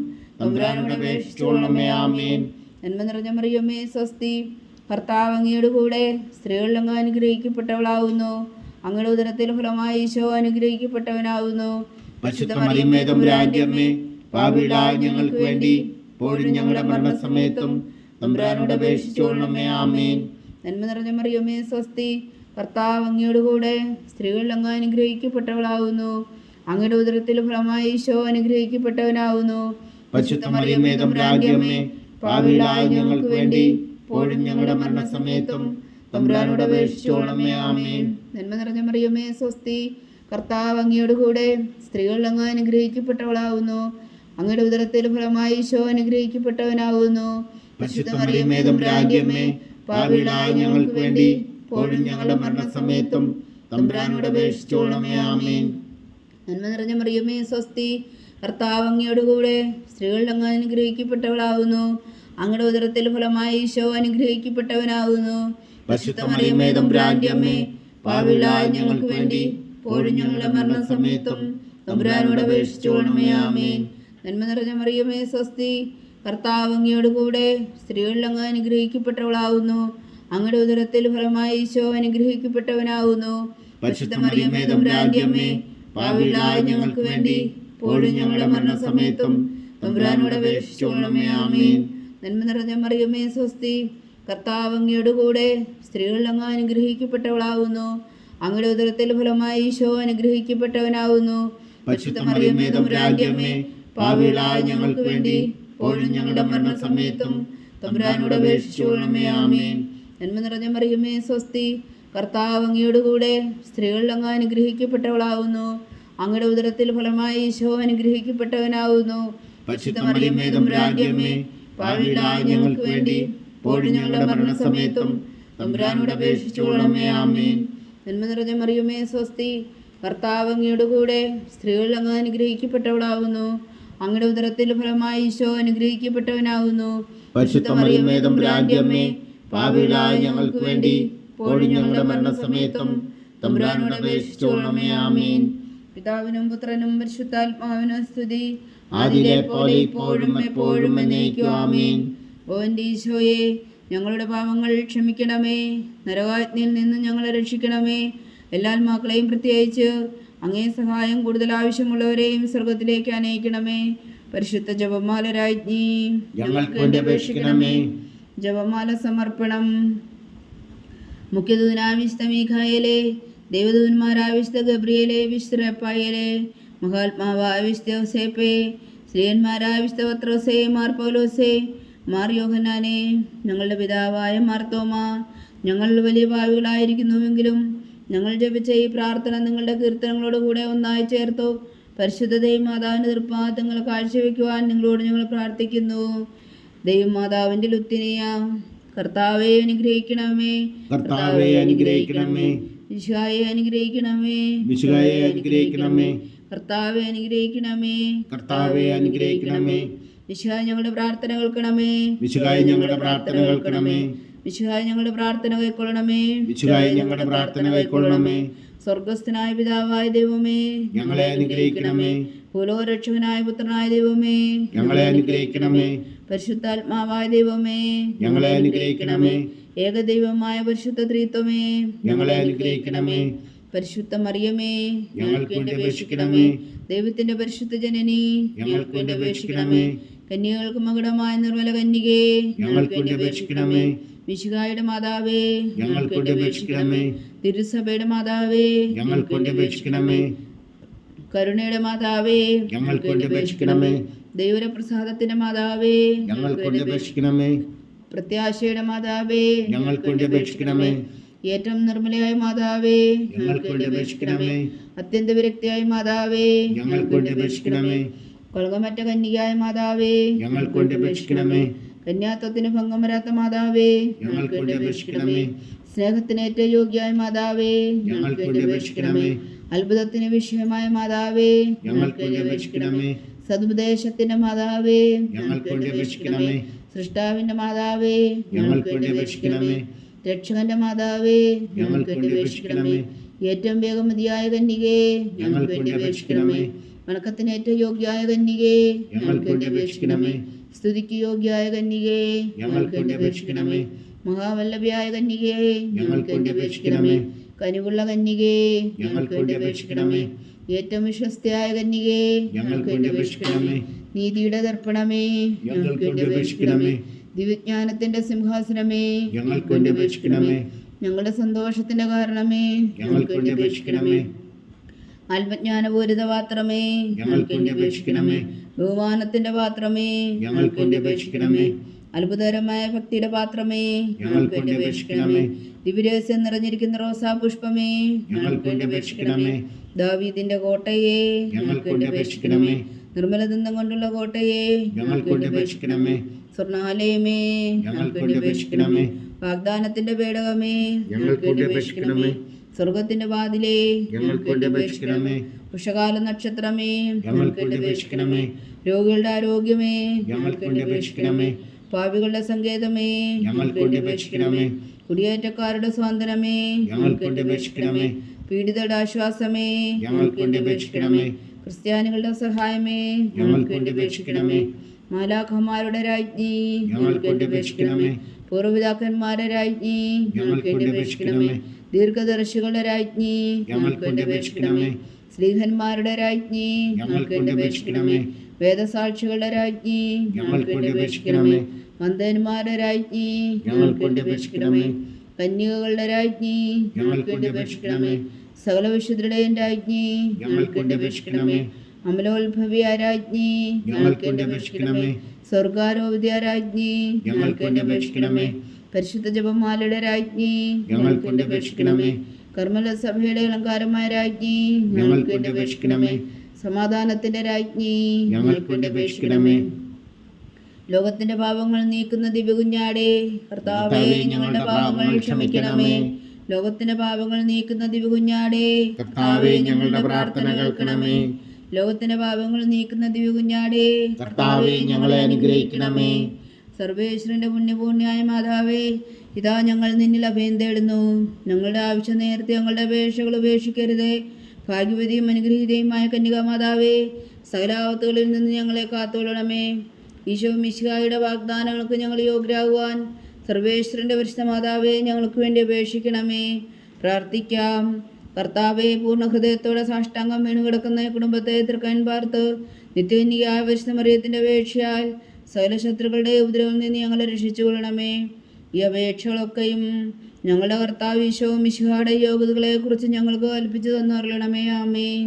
തമ്പുരാനോട് അപേക്ഷിച്ചുകൊള്ളണമേ. ആമേൻ. നന്മ നിറഞ്ഞ മറിയമേ, സ്വസ്തി, കർത്താവ് അങ്ങയുടെ കൂടെ സ്ത്രീകളിൽ അങ്ങ് അനുഗ്രഹിക്കപ്പെട്ടവളാവുന്നു. അങ്ങയുടെ ഉദരത്തിൽ ഫലമായി ഈശോ അനുഗ്രഹിക്കപ്പെട്ടവനാവുന്നു. പരിശുദ്ധ മറിയമേ, തമ്പുരാന്റെ അമ്മേ, പാപികളായ ഞങ്ങൾക്ക് വേണ്ടി ഇപ്പോഴും ഞങ്ങളുടെ മരണസമയത്തും തമ്പുരാനോട് അപേക്ഷിച്ചുകൊള്ളണമേ. ആമേൻ. നന്മ നിറഞ്ഞ മറിയമേ, സ്വസ്തി, കർത്താവ് അങ്ങയോടുകൂടെ സ്ത്രീകൾ അങ്ങ് അനുഗ്രഹിക്കപ്പെട്ടവളാവുന്നു. അങ്ങയുടെ ഉദരത്തിൽ ഫലമായി ഈശോ അനുഗ്രഹിക്കപ്പെട്ടവനാവുന്നു. പരിശുദ്ധ മറിയമേ തമ്പുരാന്റെ അമ്മേ, പാപികളായ ഞങ്ങൾക്ക് വേണ്ടി ഇപ്പോഴും ഞങ്ങളുടെ മരണസമയത്തും തമ്പുരാനോട് അപേക്ഷിച്ചുകൊള്ളണമേ. ആമേൻ. നന്മ നിറഞ്ഞ മറിയമേ സ്വസ്തി, കർത്താവ് അങ്ങയോടുകൂടെ സ്ത്രീകൾ അങ്ങ് അനുഗ്രഹിക്കപ്പെട്ടവളാവുന്നു. അങ്ങയുടെ ഉദരത്തിൽ ഫലമായി ഈശോ അനുഗ്രഹിക്കപ്പെട്ടവനാവുന്നു. പരിശുദ്ധ മറിയമേ തമ്പുരാന്റെ അമ്മേ, പാപികളായ ഞങ്ങൾക്ക് വേണ്ടി ഇപ്പോഴും ഞങ്ങളുടെ മരണസമയത്തും തമ്പുരാനോട് അപേക്ഷിച്ചുകൊള്ളണമേ. ആമേൻ. നന്മ നിറഞ്ഞ മറിയമേ സ്വസ്തി, കർത്താവ് അങ്ങയോടുകൂടെ സ്ത്രീകൾ അങ്ങ് അനുഗ്രഹിക്കപ്പെട്ടവളാവുന്നു. അങ്ങയുടെ ഉദരത്തിൽ ഫലമായി ഈശോ അനുഗ്രഹിക്കപ്പെട്ടവനാവുന്നു. പരിശുദ്ധ മറിയമേ തമ്പുരാന്റെ അമ്മേ, പാപികളായ ഞങ്ങൾക്ക് വേണ്ടി ഇപ്പോഴും ഞങ്ങളുടെ മരണസമയത്തും തമ്പുരാനോട് അപേക്ഷിച്ചുകൊള്ളണമേ. ആമേൻ. നന്മ നിറഞ്ഞ മറിയമേ സ്വസ്തി, കർത്താവ് അങ്ങയോടുകൂടെ സ്ത്രീകൾ അങ്ങ് അനുഗ്രഹിക്കപ്പെട്ടവളാവുന്നു. അങ്ങയുടെ ഉദരത്തിൽ ഫലമായി ഈശോ അനുഗ്രഹിക്കപ്പെട്ടവനാവുന്നു. പരിശുദ്ധ മറിയമേ തമ്പുരാന്റെ അമ്മേ, പാപികളായ ഞങ്ങൾക്ക് വേണ്ടി ഇപ്പോഴും ഞങ്ങളുടെ മരണസമയത്തും തമ്പുരാനോട് അപേക്ഷിച്ചുകൊള്ളണമേ. ആമേൻ. നന്മ നിറഞ്ഞ മറിയമേ സ്വസ്തി, കർത്താവ് അങ്ങയോടുകൂടെ സ്ത്രീകൾ അങ്ങ് അനുഗ്രഹിക്കപ്പെട്ടവളാവുന്നു. അങ്ങയുടെ ഉദരത്തിൽ ഫലമായി ഈശോ അനുഗ്രഹിക്കപ്പെട്ടവനാവുന്നു. പരിശുദ്ധ മറിയമേ തമ്പുരാന്റെ അമ്മേ, പാപികളായ ഞങ്ങൾക്ക് വേണ്ടി ഇപ്പോഴും ഞങ്ങളുടെ മരണസമയത്തും തമ്പുരാനോട് അപേക്ഷിച്ചുകൊള്ളണമേ. ആമേൻ. നന്മ നിറഞ്ഞ മറിയമേ സ്വസ്തി, കർത്താവ് അങ്ങയോടുകൂടെ സ്ത്രീകൾ അങ്ങ് അനുഗ്രഹിക്കപ്പെട്ടവളാവുന്നു. അങ്ങയുടെ ഉദരത്തിൽ ഫലമായി ഈശോ അനുഗ്രഹിക്കപ്പെട്ടവനാവുന്നു. പരിശുദ്ധ മറിയമേ തമ്പുരാന്റെ അമ്മേ, പാപികളായ ഞങ്ങൾക്ക് വേണ്ടി ഇപ്പോഴും ഞങ്ങളുടെ മരണസമയത്തും തമ്പുരാനോട് അപേക്ഷിച്ചുകൊള്ളണമേ. ആമേൻ. നന്മ നിറഞ്ഞ മറിയമേ സ്വസ്തി, കർത്താവ് അങ്ങയോടുകൂടെ സ്ത്രീകൾ അങ്ങ് അനുഗ്രഹിക്കപ്പെട്ടവളാവുന്നു. അങ്ങയുടെ ഉദരത്തിൽ ഫലമായി ഈശോ അനുഗ്രഹിക്കപ്പെട്ടവനാവുന്നു. പരിശുദ്ധ മറിയമേ തമ്പുരാന്റെ അമ്മേ, പാപികളായ ഞങ്ങൾക്ക് വേണ്ടി ഇപ്പോഴും ഞങ്ങളുടെ മരണസമയത്തും തമ്പുരാനോട് അപേക്ഷിച്ചുകൊള്ളണമേ. ആമേൻ. പിതാവിനും പുത്രനും പരിശുദ്ധാത്മാവിനും സ്തുതി, ആദിയിലെ പോലെ ഇപ്പോഴും എപ്പോഴും എന്നേക്കും. ആമേൻ. ഓ എൻ്റെ ഈശോയെ, ഞങ്ങളുടെ പാപങ്ങൾ ക്ഷമിക്കണമേ. നരകാഗ്നിയിൽ നിന്ന് ഞങ്ങളെ രക്ഷിക്കണമേ. എല്ലാ ആത്മാക്കളെയും പ്രത്യേകിച്ച് അങ്ങേ സഹായം കൂടുതൽ ആവശ്യമുള്ളവരെയും സ്വർഗത്തിലേക്ക് അനയിക്കണമേ. പരിശുദ്ധ ജപമാല രാജ്ഞി, ഞങ്ങൾക്ക് വേണ്ടി അപേക്ഷിക്കണമേ. ജപമാല സമർപ്പണം. മുഖ്യദൂതനായ വിശുദ്ധ മീഖായേലേ, ദേവദൂതന്മാരായ വിശുദ്ധ ഗബ്രിയേലേ, വിശുദ്ധ റഫായേലേ, മഹാത്മാവായ വിശുദ്ധ യോസേപ്പേ, സ്ത്രീയന്മാരായ വിശുദ്ധ പത്രോസേ, മാർ പൗലോസേ, മാർ യോഹന്നാനെ, ഞങ്ങളുടെ പിതാവായ മാർത്തോമ, ഞങ്ങൾ വലിയ പാപികളായിരിക്കുന്നുവെങ്കിലും ഞങ്ങൾ ജപിച്ച ഈ പ്രാർത്ഥന നിങ്ങളുടെ കീർത്തനങ്ങളോടുകൂടെ ഒന്നായി ചേർത്തു പരിശുദ്ധ ദൈവമാതാവിൻ്റെ തൃപ്പാദങ്ങൾ കാഴ്ചവെക്കുവാൻ നിങ്ങളോട് ഞങ്ങൾ പ്രാർത്ഥിക്കുന്നു. ദൈവമാതാവിൻ്റെ ലുത്തിനിയ, കർത്താവെ അനുഗ്രഹിക്കണമേ. കർത്താവെ അനുഗ്രഹിക്കണമേ. ഈശോയെ അനുഗ്രഹിക്കണമേ. ഈശോയെ അനുഗ്രഹിക്കണമേ. കർത്താവെ അനുഗ്രഹിക്കണമേ. കർത്താവെ അനുഗ്രഹിക്കണമേ. ഈശോയെ ഞങ്ങളുടെ പ്രാർത്ഥന കേൾക്കണമേ. ഈശോയെ ഞങ്ങളുടെ പ്രാർത്ഥന കേൾക്കണമേ. ഈശോയെ ഞങ്ങളുടെ പ്രാർത്ഥന കൈക്കൊള്ളണമേ. ഈശോയെ ഞങ്ങളുടെ പ്രാർത്ഥന കൈക്കൊള്ളണമേ. സ്വർഗസ്ഥനായ പിതാവായ ദൈവമേ, ഞങ്ങളെ അനുഗ്രഹിക്കണമേ. ഭൂലോകരക്ഷകനായ പുത്രനായ ദൈവമേ, ഞങ്ങളെ അനുഗ്രഹിക്കണമേ. പരിശുദ്ധാത്മാവായ ദൈവമേ, ഞങ്ങളെ അനുഗ്രഹിക്കണമേ. ഏകദൈവമായ പരിശുദ്ധ ത്രിത്വമേ, ഞങ്ങളെ അനുഗ്രഹിക്കണമേ. പരിശുദ്ധ മറിയമേ, ഞങ്ങൾക്ക് വേണ്ടി അപേക്ഷിക്കണമേ. ദൈവത്തിന്റെ പരിശുദ്ധ ജനനി, ഞങ്ങൾക്ക് വേണ്ടി അപേക്ഷിക്കണമേ. കന്യകൾക്ക് മകുടമായ നിർമ്മല കന്യകേ, ഞങ്ങൾക്ക് വേണ്ടി അപേക്ഷിക്കണമേ. മിശിഹായുടെ മാതാവേ, ഞങ്ങൾക്ക് വേണ്ടി അപേക്ഷിക്കണമേ. തിരുസഭയുടെ മാതാവേ, ഞങ്ങൾക്ക് വേണ്ടി അപേക്ഷിക്കണമേ. കരുണയുടെ മാതാവേ, ഞങ്ങൾക്ക് വേണ്ടി അപേക്ഷിക്കണമേ. ദൈവപ്രസാദത്തിന്റെ മാതാവേ, ഞങ്ങൾക്ക് വേണ്ടി അപേക്ഷിക്കണമേ. പ്രത്യാശയുടെ മാതാവേ, ഞങ്ങൾക്ക് വേണ്ടി അപേക്ഷിക്കണമേ. ഏറ്റവും നിർമ്മലയായ മാതാവേ, ഞങ്ങൾക്ക് വേണ്ടി അപേക്ഷിക്കണമേ. അത്യന്ത വിരക്തിയായ മാതാവേ, ഞങ്ങൾക്ക് വേണ്ടി അപേക്ഷിക്കണമേ. കൊളകമറ്റ കന്യകയായ മാതാവേ, ഞങ്ങൾക്ക് വേണ്ടി അപേക്ഷിക്കണമേ. കന്യാത്വത്തിന് ഭംഗം വരാത്ത മാതാവേ, ഞങ്ങൾക്ക് വേണ്ടി അപേക്ഷിക്കണമേ. സ്നേഹത്തിന് ഏറ്റവും യോഗ്യയായ മാതാവേ, ഞങ്ങൾക്ക് വേണ്ടി അപേക്ഷിക്കണമേ. അത്ഭുതത്തിന് വിഷയമായ മാതാവേ, ഞങ്ങൾക്ക് വേണ്ടി അപേക്ഷിക്കണമേ. സതുപദേശത്തിന്റെ മാതാവേ, ഞങ്ങൾക്ക് വേണ്ടി അപേക്ഷിക്കണമേ. സൃഷ്ടാവിന്റെ മാതാവേ, ഞങ്ങൾക്ക് വേണ്ടി അപേക്ഷിക്കണമേ. രക്ഷകന്റെ മാതാവേ, ഞങ്ങൾക്ക് വേണ്ടി അപേക്ഷിക്കണമേ. ഏറ്റവും വേഗമതിയായ കന്യകേ, ഞങ്ങൾക്ക് വേണ്ടി അപേക്ഷിക്കണമേ. വണക്കത്തിന് ഏറ്റവും യോഗ്യയായ കന്യകേ, ഞങ്ങൾക്ക് വേണ്ടി അപേക്ഷിക്കണമേ. സ്തുതിക്ക് യോഗ്യയായ കന്യകേ, ഞങ്ങൾക്ക് വേണ്ടി അപേക്ഷിക്കണമേ. മഹാവല്ലഭയായ കന്യകേ, ഞങ്ങൾക്ക് വേണ്ടി അപേക്ഷിക്കണമേ. കനിവുള്ള കന്യകേ, ഞങ്ങൾക്ക് വേണ്ടി അപേക്ഷിക്കണമേ. ഏറ്റവും വിശ്വസ്തയായ കന്യകേ, ഞങ്ങൾക്ക് വേണ്ടി അപേക്ഷിക്കണമേ. നീതിയുടെ ദർപ്പണമേ, ഞങ്ങൾക്ക് വേണ്ടി അപേക്ഷിക്കണമേ. ദിവ്യജ്ഞാനത്തിന്റെ സിംഹാസനമേ, ഞങ്ങൾക്ക് വേണ്ടി അപേക്ഷിക്കണമേ. ഞങ്ങളുടെ സന്തോഷത്തിന്റെ കാരണമേ, ഞങ്ങൾക്ക് വേണ്ടി അപേക്ഷിക്കണമേ. ആത്മജ്ഞാനപൂരിത പാത്രമേ, ഞങ്ങൾക്ക് വേണ്ടി അപേക്ഷിക്കണമേ. ബഹുമാനത്തിന്റെ പാത്രമേ, ഞങ്ങൾക്ക് വേണ്ടി അപേക്ഷിക്കണമേ. അത്ഭുതകരമായ ഭക്തിയുടെ പാത്രമേ, ഞങ്ങൾക്ക് വേണ്ടി അപേക്ഷിക്കണമേ. ദിവ്യരഹസ്യം നിറഞ്ഞിരിക്കുന്ന റോസാ പുഷ്പമേ, ഞങ്ങൾക്ക് വേണ്ടി അപേക്ഷിക്കണമേ. ദാവീദിന്റെ കോട്ടയെ, ഞങ്ങൾക്ക് വേണ്ടി അപേക്ഷിക്കണമേ. നിർമ്മല ദന്തം കൊണ്ടുള്ള കോട്ടയെ, ഞങ്ങൾക്ക് വേണ്ടി അപേക്ഷിക്കണമേ. സ്വർണാലയമേ, ഞങ്ങൾക്ക് വേണ്ടി അപേക്ഷിക്കണമേ. വാഗ്ദാനത്തിന്റെ പേടകമേ, ഞങ്ങൾക്ക് വേണ്ടി അപേക്ഷിക്കണമേ. സ്വർഗത്തിന്റെ വാതിലേ, ഞങ്ങൾക്ക് വേണ്ടി അപേക്ഷിക്കണമേ. ഉഷകാല നക്ഷത്രമേ, ഞങ്ങൾക്ക് വേണ്ടി അപേക്ഷിക്കണമേ. രോഗികളുടെ ആരോഗ്യമേ, ഞങ്ങൾക്ക് വേണ്ടി അപേക്ഷിക്കണമേ. പാപികളുടെ സങ്കേതമേ, ഞങ്ങൾക്ക് വേണ്ടി അപേക്ഷിക്കണമേ. കുടിയേറ്റക്കാരുടെ സ്വാതന്ത്ര്യമേ, ഞങ്ങൾക്ക് വേണ്ടി അപേക്ഷിക്കണമേ. പീഡിതരുടെ ആശ്വാസമേ, ഞങ്ങൾക്ക് വേണ്ടി അപേക്ഷിക്കണമേ. ക്രിസ്ത്യാനികളുടെ സഹായമേ, ഞങ്ങൾക്ക് വേണ്ടി അപേക്ഷിക്കണമേ. മാലാഖമാരുടെ രാജ്ഞി, ഞങ്ങൾക്ക് വേണ്ടി അപേക്ഷിക്കണമേ. പൂർവ്വപിതാക്കന്മാരുടെ രാജ്ഞി, ഞങ്ങൾക്ക് വേണ്ടി അപേക്ഷിക്കണമേ. ദീർഘദർശികളുടെ രാജ്ഞി, ഞങ്ങൾക്ക് വേണ്ടി അപേക്ഷിക്കണമേ. സ്ത്രീഹന്മാരുടെ രാജ്ഞി, ഞങ്ങൾക്ക് വേണ്ടി അപേക്ഷിക്കണമേ. വേദസാക്ഷികളുടെ രാജ്ഞി, ഞങ്ങൾക്ക് വേണ്ടി അപേക്ഷിക്കണമേ. വന്ദന്മാരുടെ രാജ്ഞി, ഞങ്ങൾക്ക് വേണ്ടി അപേക്ഷിക്കണമേ. കന്യകകളുടെ രാജ്ഞി, ഞങ്ങൾക്ക് വേണ്ടി അപേക്ഷിക്കണമേ. സകല വിശുദ്ധരുടെയും രാജ്ഞി, ഞങ്ങൾക്ക് വേണ്ടി അപേക്ഷിക്കണമേ. അമലോത്ഭവിയ രാജ്ഞി, ഞങ്ങൾക്ക് വേണ്ടി അപേക്ഷിക്കണമേ. സ്വർഗാരോപിത രാജ്ഞി, ഞങ്ങൾക്ക് വേണ്ടി അപേക്ഷിക്കണമേ. പരിശുദ്ധ ജപമാലയുടെ രാജ്ഞി, ഞങ്ങൾക്ക് വേണ്ടി അപേക്ഷിക്കണമേ. കർമ്മല സഭയുടെ അലങ്കാരമായ രാജ്ഞി, ഞങ്ങൾക്ക് വേണ്ടി അപേക്ഷിക്കണമേ. സമാധാനത്തിന്റെ രാജ്ഞി, ഞങ്ങൾക്ക് വേണ്ടി അപേക്ഷിക്കണമേ. ലോകത്തിന്റെ പാപങ്ങൾ നീക്കുന്ന ദിവ്യകുഞ്ഞാടേ, കർത്താവേ ഞങ്ങളുടെ പാപങ്ങൾ ക്ഷമിക്കണമേ. ലോകത്തിന്റെ പാപങ്ങൾ നീക്കുന്ന ദിവ്യകുഞ്ഞാടേ, കർത്താവേ ഞങ്ങളുടെ പ്രാർത്ഥന കേൾക്കണമേ. ലോകത്തിന്റെ പാപങ്ങൾ നീക്കുന്ന ദിവ്യകുഞ്ഞാടേ, കർത്താവേ ഞങ്ങളെ അനുഗ്രഹിക്കണമേ. സർവേശ്വരന്റെ പുണ്യപൂർണ്യായ മാതാവേ, ഇതാ ഞങ്ങൾ നിന്നിൽ അഭയം തേടുന്നു. ഞങ്ങളുടെ ആവശ്യം നേരത്തെ ഞങ്ങളുടെ അപേക്ഷകൾ ഉപേക്ഷിക്കരുതേ. ഭാഗ്യവതിയും അനുഗ്രഹീതയുമായ കന്യകാമാതാവേ, സകലാപത്തുകളിൽ നിന്ന് ഞങ്ങളെ കാത്തുകൊള്ളണമേ. ഈശോ മിശിഹായുടെ വാഗ്ദാനങ്ങൾക്ക് ഞങ്ങൾ യോഗ്യരാകുവാൻ സർവേശ്വരന്റെ പരിശുദ്ധ മാതാവേ, ഞങ്ങൾക്ക് വേണ്ടി അപേക്ഷിക്കണമേ. പ്രാർത്ഥിക്കാം. കർത്താവെ, പൂർണ്ണ ഹൃദയത്തോടെ സാഷ്ടാംഗം വീണുകിടക്കുന്ന കുടുംബത്തെ തൃക്കൻ പാർത്ത് നിത്യകന്യകയായ പരിശുദ്ധ മറിയത്തിന്റെ അപേക്ഷയാൽ സകല ശത്രുക്കളുടെ ഉപദ്രവത്തിൽ നിന്ന് ഞങ്ങളെ രക്ഷിച്ചുകൊള്ളണമേ. ഈ അപേക്ഷകളൊക്കെയും ഞങ്ങളുടെ കർത്താവ് ഈശോ മിശിഹായുടെ യോഗ്യതകളെക്കുറിച്ച് ഞങ്ങൾക്ക് കൽപ്പിച്ചു തന്നറിയണമേ. ആമേൻ.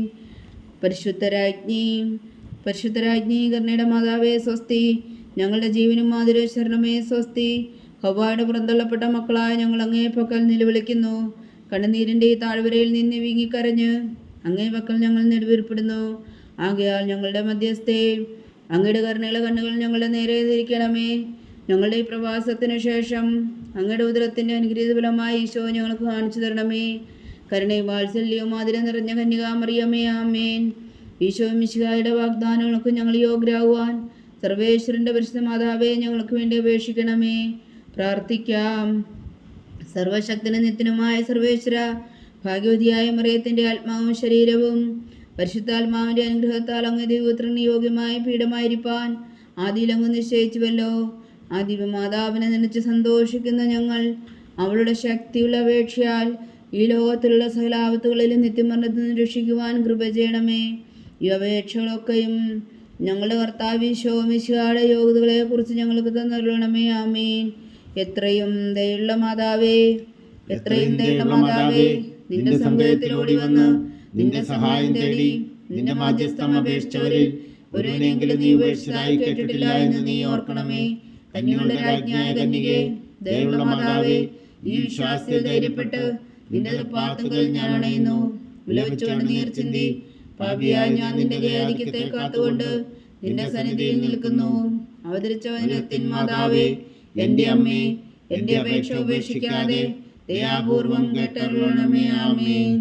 പരിശുദ്ധരാജ്ഞി കരുണയുടെ മാതാവേ സ്വസ്തി. ഞങ്ങളുടെ ജീവനും മാതിരി ശരണമേ സ്വസ്തി. ഹവ്വായുടെ പുറന്തള്ളപ്പെട്ട മക്കളായ ഞങ്ങൾ അങ്ങേ പക്കൽ നിലവിളിക്കുന്നു. കണ്ണുനീരിൻ്റെ ഈ താഴ്വരയിൽ നിന്ന് വീങ്ങിക്കരഞ്ഞ് അങ്ങേ പക്കൽ ഞങ്ങൾ നെടുവീർപ്പെടുന്നു. ആകയാൽ ഞങ്ങളുടെ മധ്യസ്ഥേ, അങ്ങയുടെ കരുണയുള്ള കണ്ണുകൾ ഞങ്ങളുടെ നേരെ തിരിക്കണമേ. ഞങ്ങളുടെ ഈ പ്രവാസത്തിന് ശേഷം അങ്ങയുടെ ഉദരത്തിൻ്റെ അനുഗ്രഹീത ഫലമായി ഈശോ ഞങ്ങൾക്ക് കാണിച്ചു തരണമേ. കരുണയും വാത്സല്യവും ആദരം നിറഞ്ഞ കന്യകാമറിയമേ, ആമേൻ. ഈശോ മിശിഹായുടെ വാഗ്ദാനങ്ങൾക്ക് ഞങ്ങൾ യോഗ്യരാകുവാൻ സർവേശ്വരൻ്റെ പരിശുദ്ധ മാതാവേ, ഞങ്ങൾക്ക് വേണ്ടി അപേക്ഷിക്കണമേ. പ്രാർത്ഥിക്കാം. സർവശക്തനും നിത്യനുമായ സർവേശ്വര, ഭാഗ്യവതിയായ മറിയത്തിൻ്റെ ആത്മാവും ശരീരവും പരിശുദ്ധാത്മാവിൻ്റെ അനുഗ്രഹത്താൽ അങ്ങ് ദൈവപുത്രന് യോഗ്യമായ പീഠമായിരിക്കാൻ ആദിയിൽ അങ്ങ് നിശ്ചയിച്ചുവല്ലോ. ആ ദിവ്യമാതാവിനെ നനച്ച് സന്തോഷിക്കുന്ന ഞങ്ങൾ അവളുടെ ശക്തിയുള്ള അപേക്ഷയാൽ ഈ ലോകത്തിലുള്ള സകലാപത്തുകളിലും നിത്യമരണത്തിൽ നിന്ന് രക്ഷിക്കുവാൻ കൃപ ചെയ്യണമേ. ഈ അപേക്ഷകളൊക്കെയും ഞങ്ങളുടെ കർത്താവ് ഈശോ മിശിഹായുടെ യോഗ്യതകളെക്കുറിച്ച് ഞങ്ങൾക്ക് തന്നരുളണമേ. ആമേൻ. എത്രയും ദയുള്ള മാതാവേ, നിന്റെ സങ്കേതത്തിൽ ഓടി വന്ന് നിന്റെ സഹായം തേടി നിന്റെ മാധ്യസ്ഥം അപേക്ഷിച്ചവരിൽ ഒരുവനെങ്കിലും നീ ഉപേക്ഷിച്ചതായി കേട്ടിട്ടില്ല എന്ന് നീ ഓർക്കണമേ. കന്യകളുടെ രാജ്ഞിയായ കന്യകേ, ദയുള്ള മാതാവേ, ഈ വിശ്വാസത്തിൽ ധൈര്യപ്പെട്ട് നിന്റെ പാത്തുകൾ ഞാൻ അണയുന്നു. വിലപിച്ചുകൊണ്ട് നീർ ചിന്തി പാപിയായ ഞാൻ നിന്റെ ദയാധിക്യത്തെ കാത്തുകൊണ്ട് നിന്റെ സന്നിധിയിൽ നിൽക്കുന്നു. അവതരിച്ച വചനത്തിൻ മാതാവേ, എൻ്റെ അമ്മേ, എൻ്റെ അപേക്ഷ ഉപേക്ഷിക്കാതെ ദയാപൂർവം കേട്ടരുളണമേ. ആമേൻ.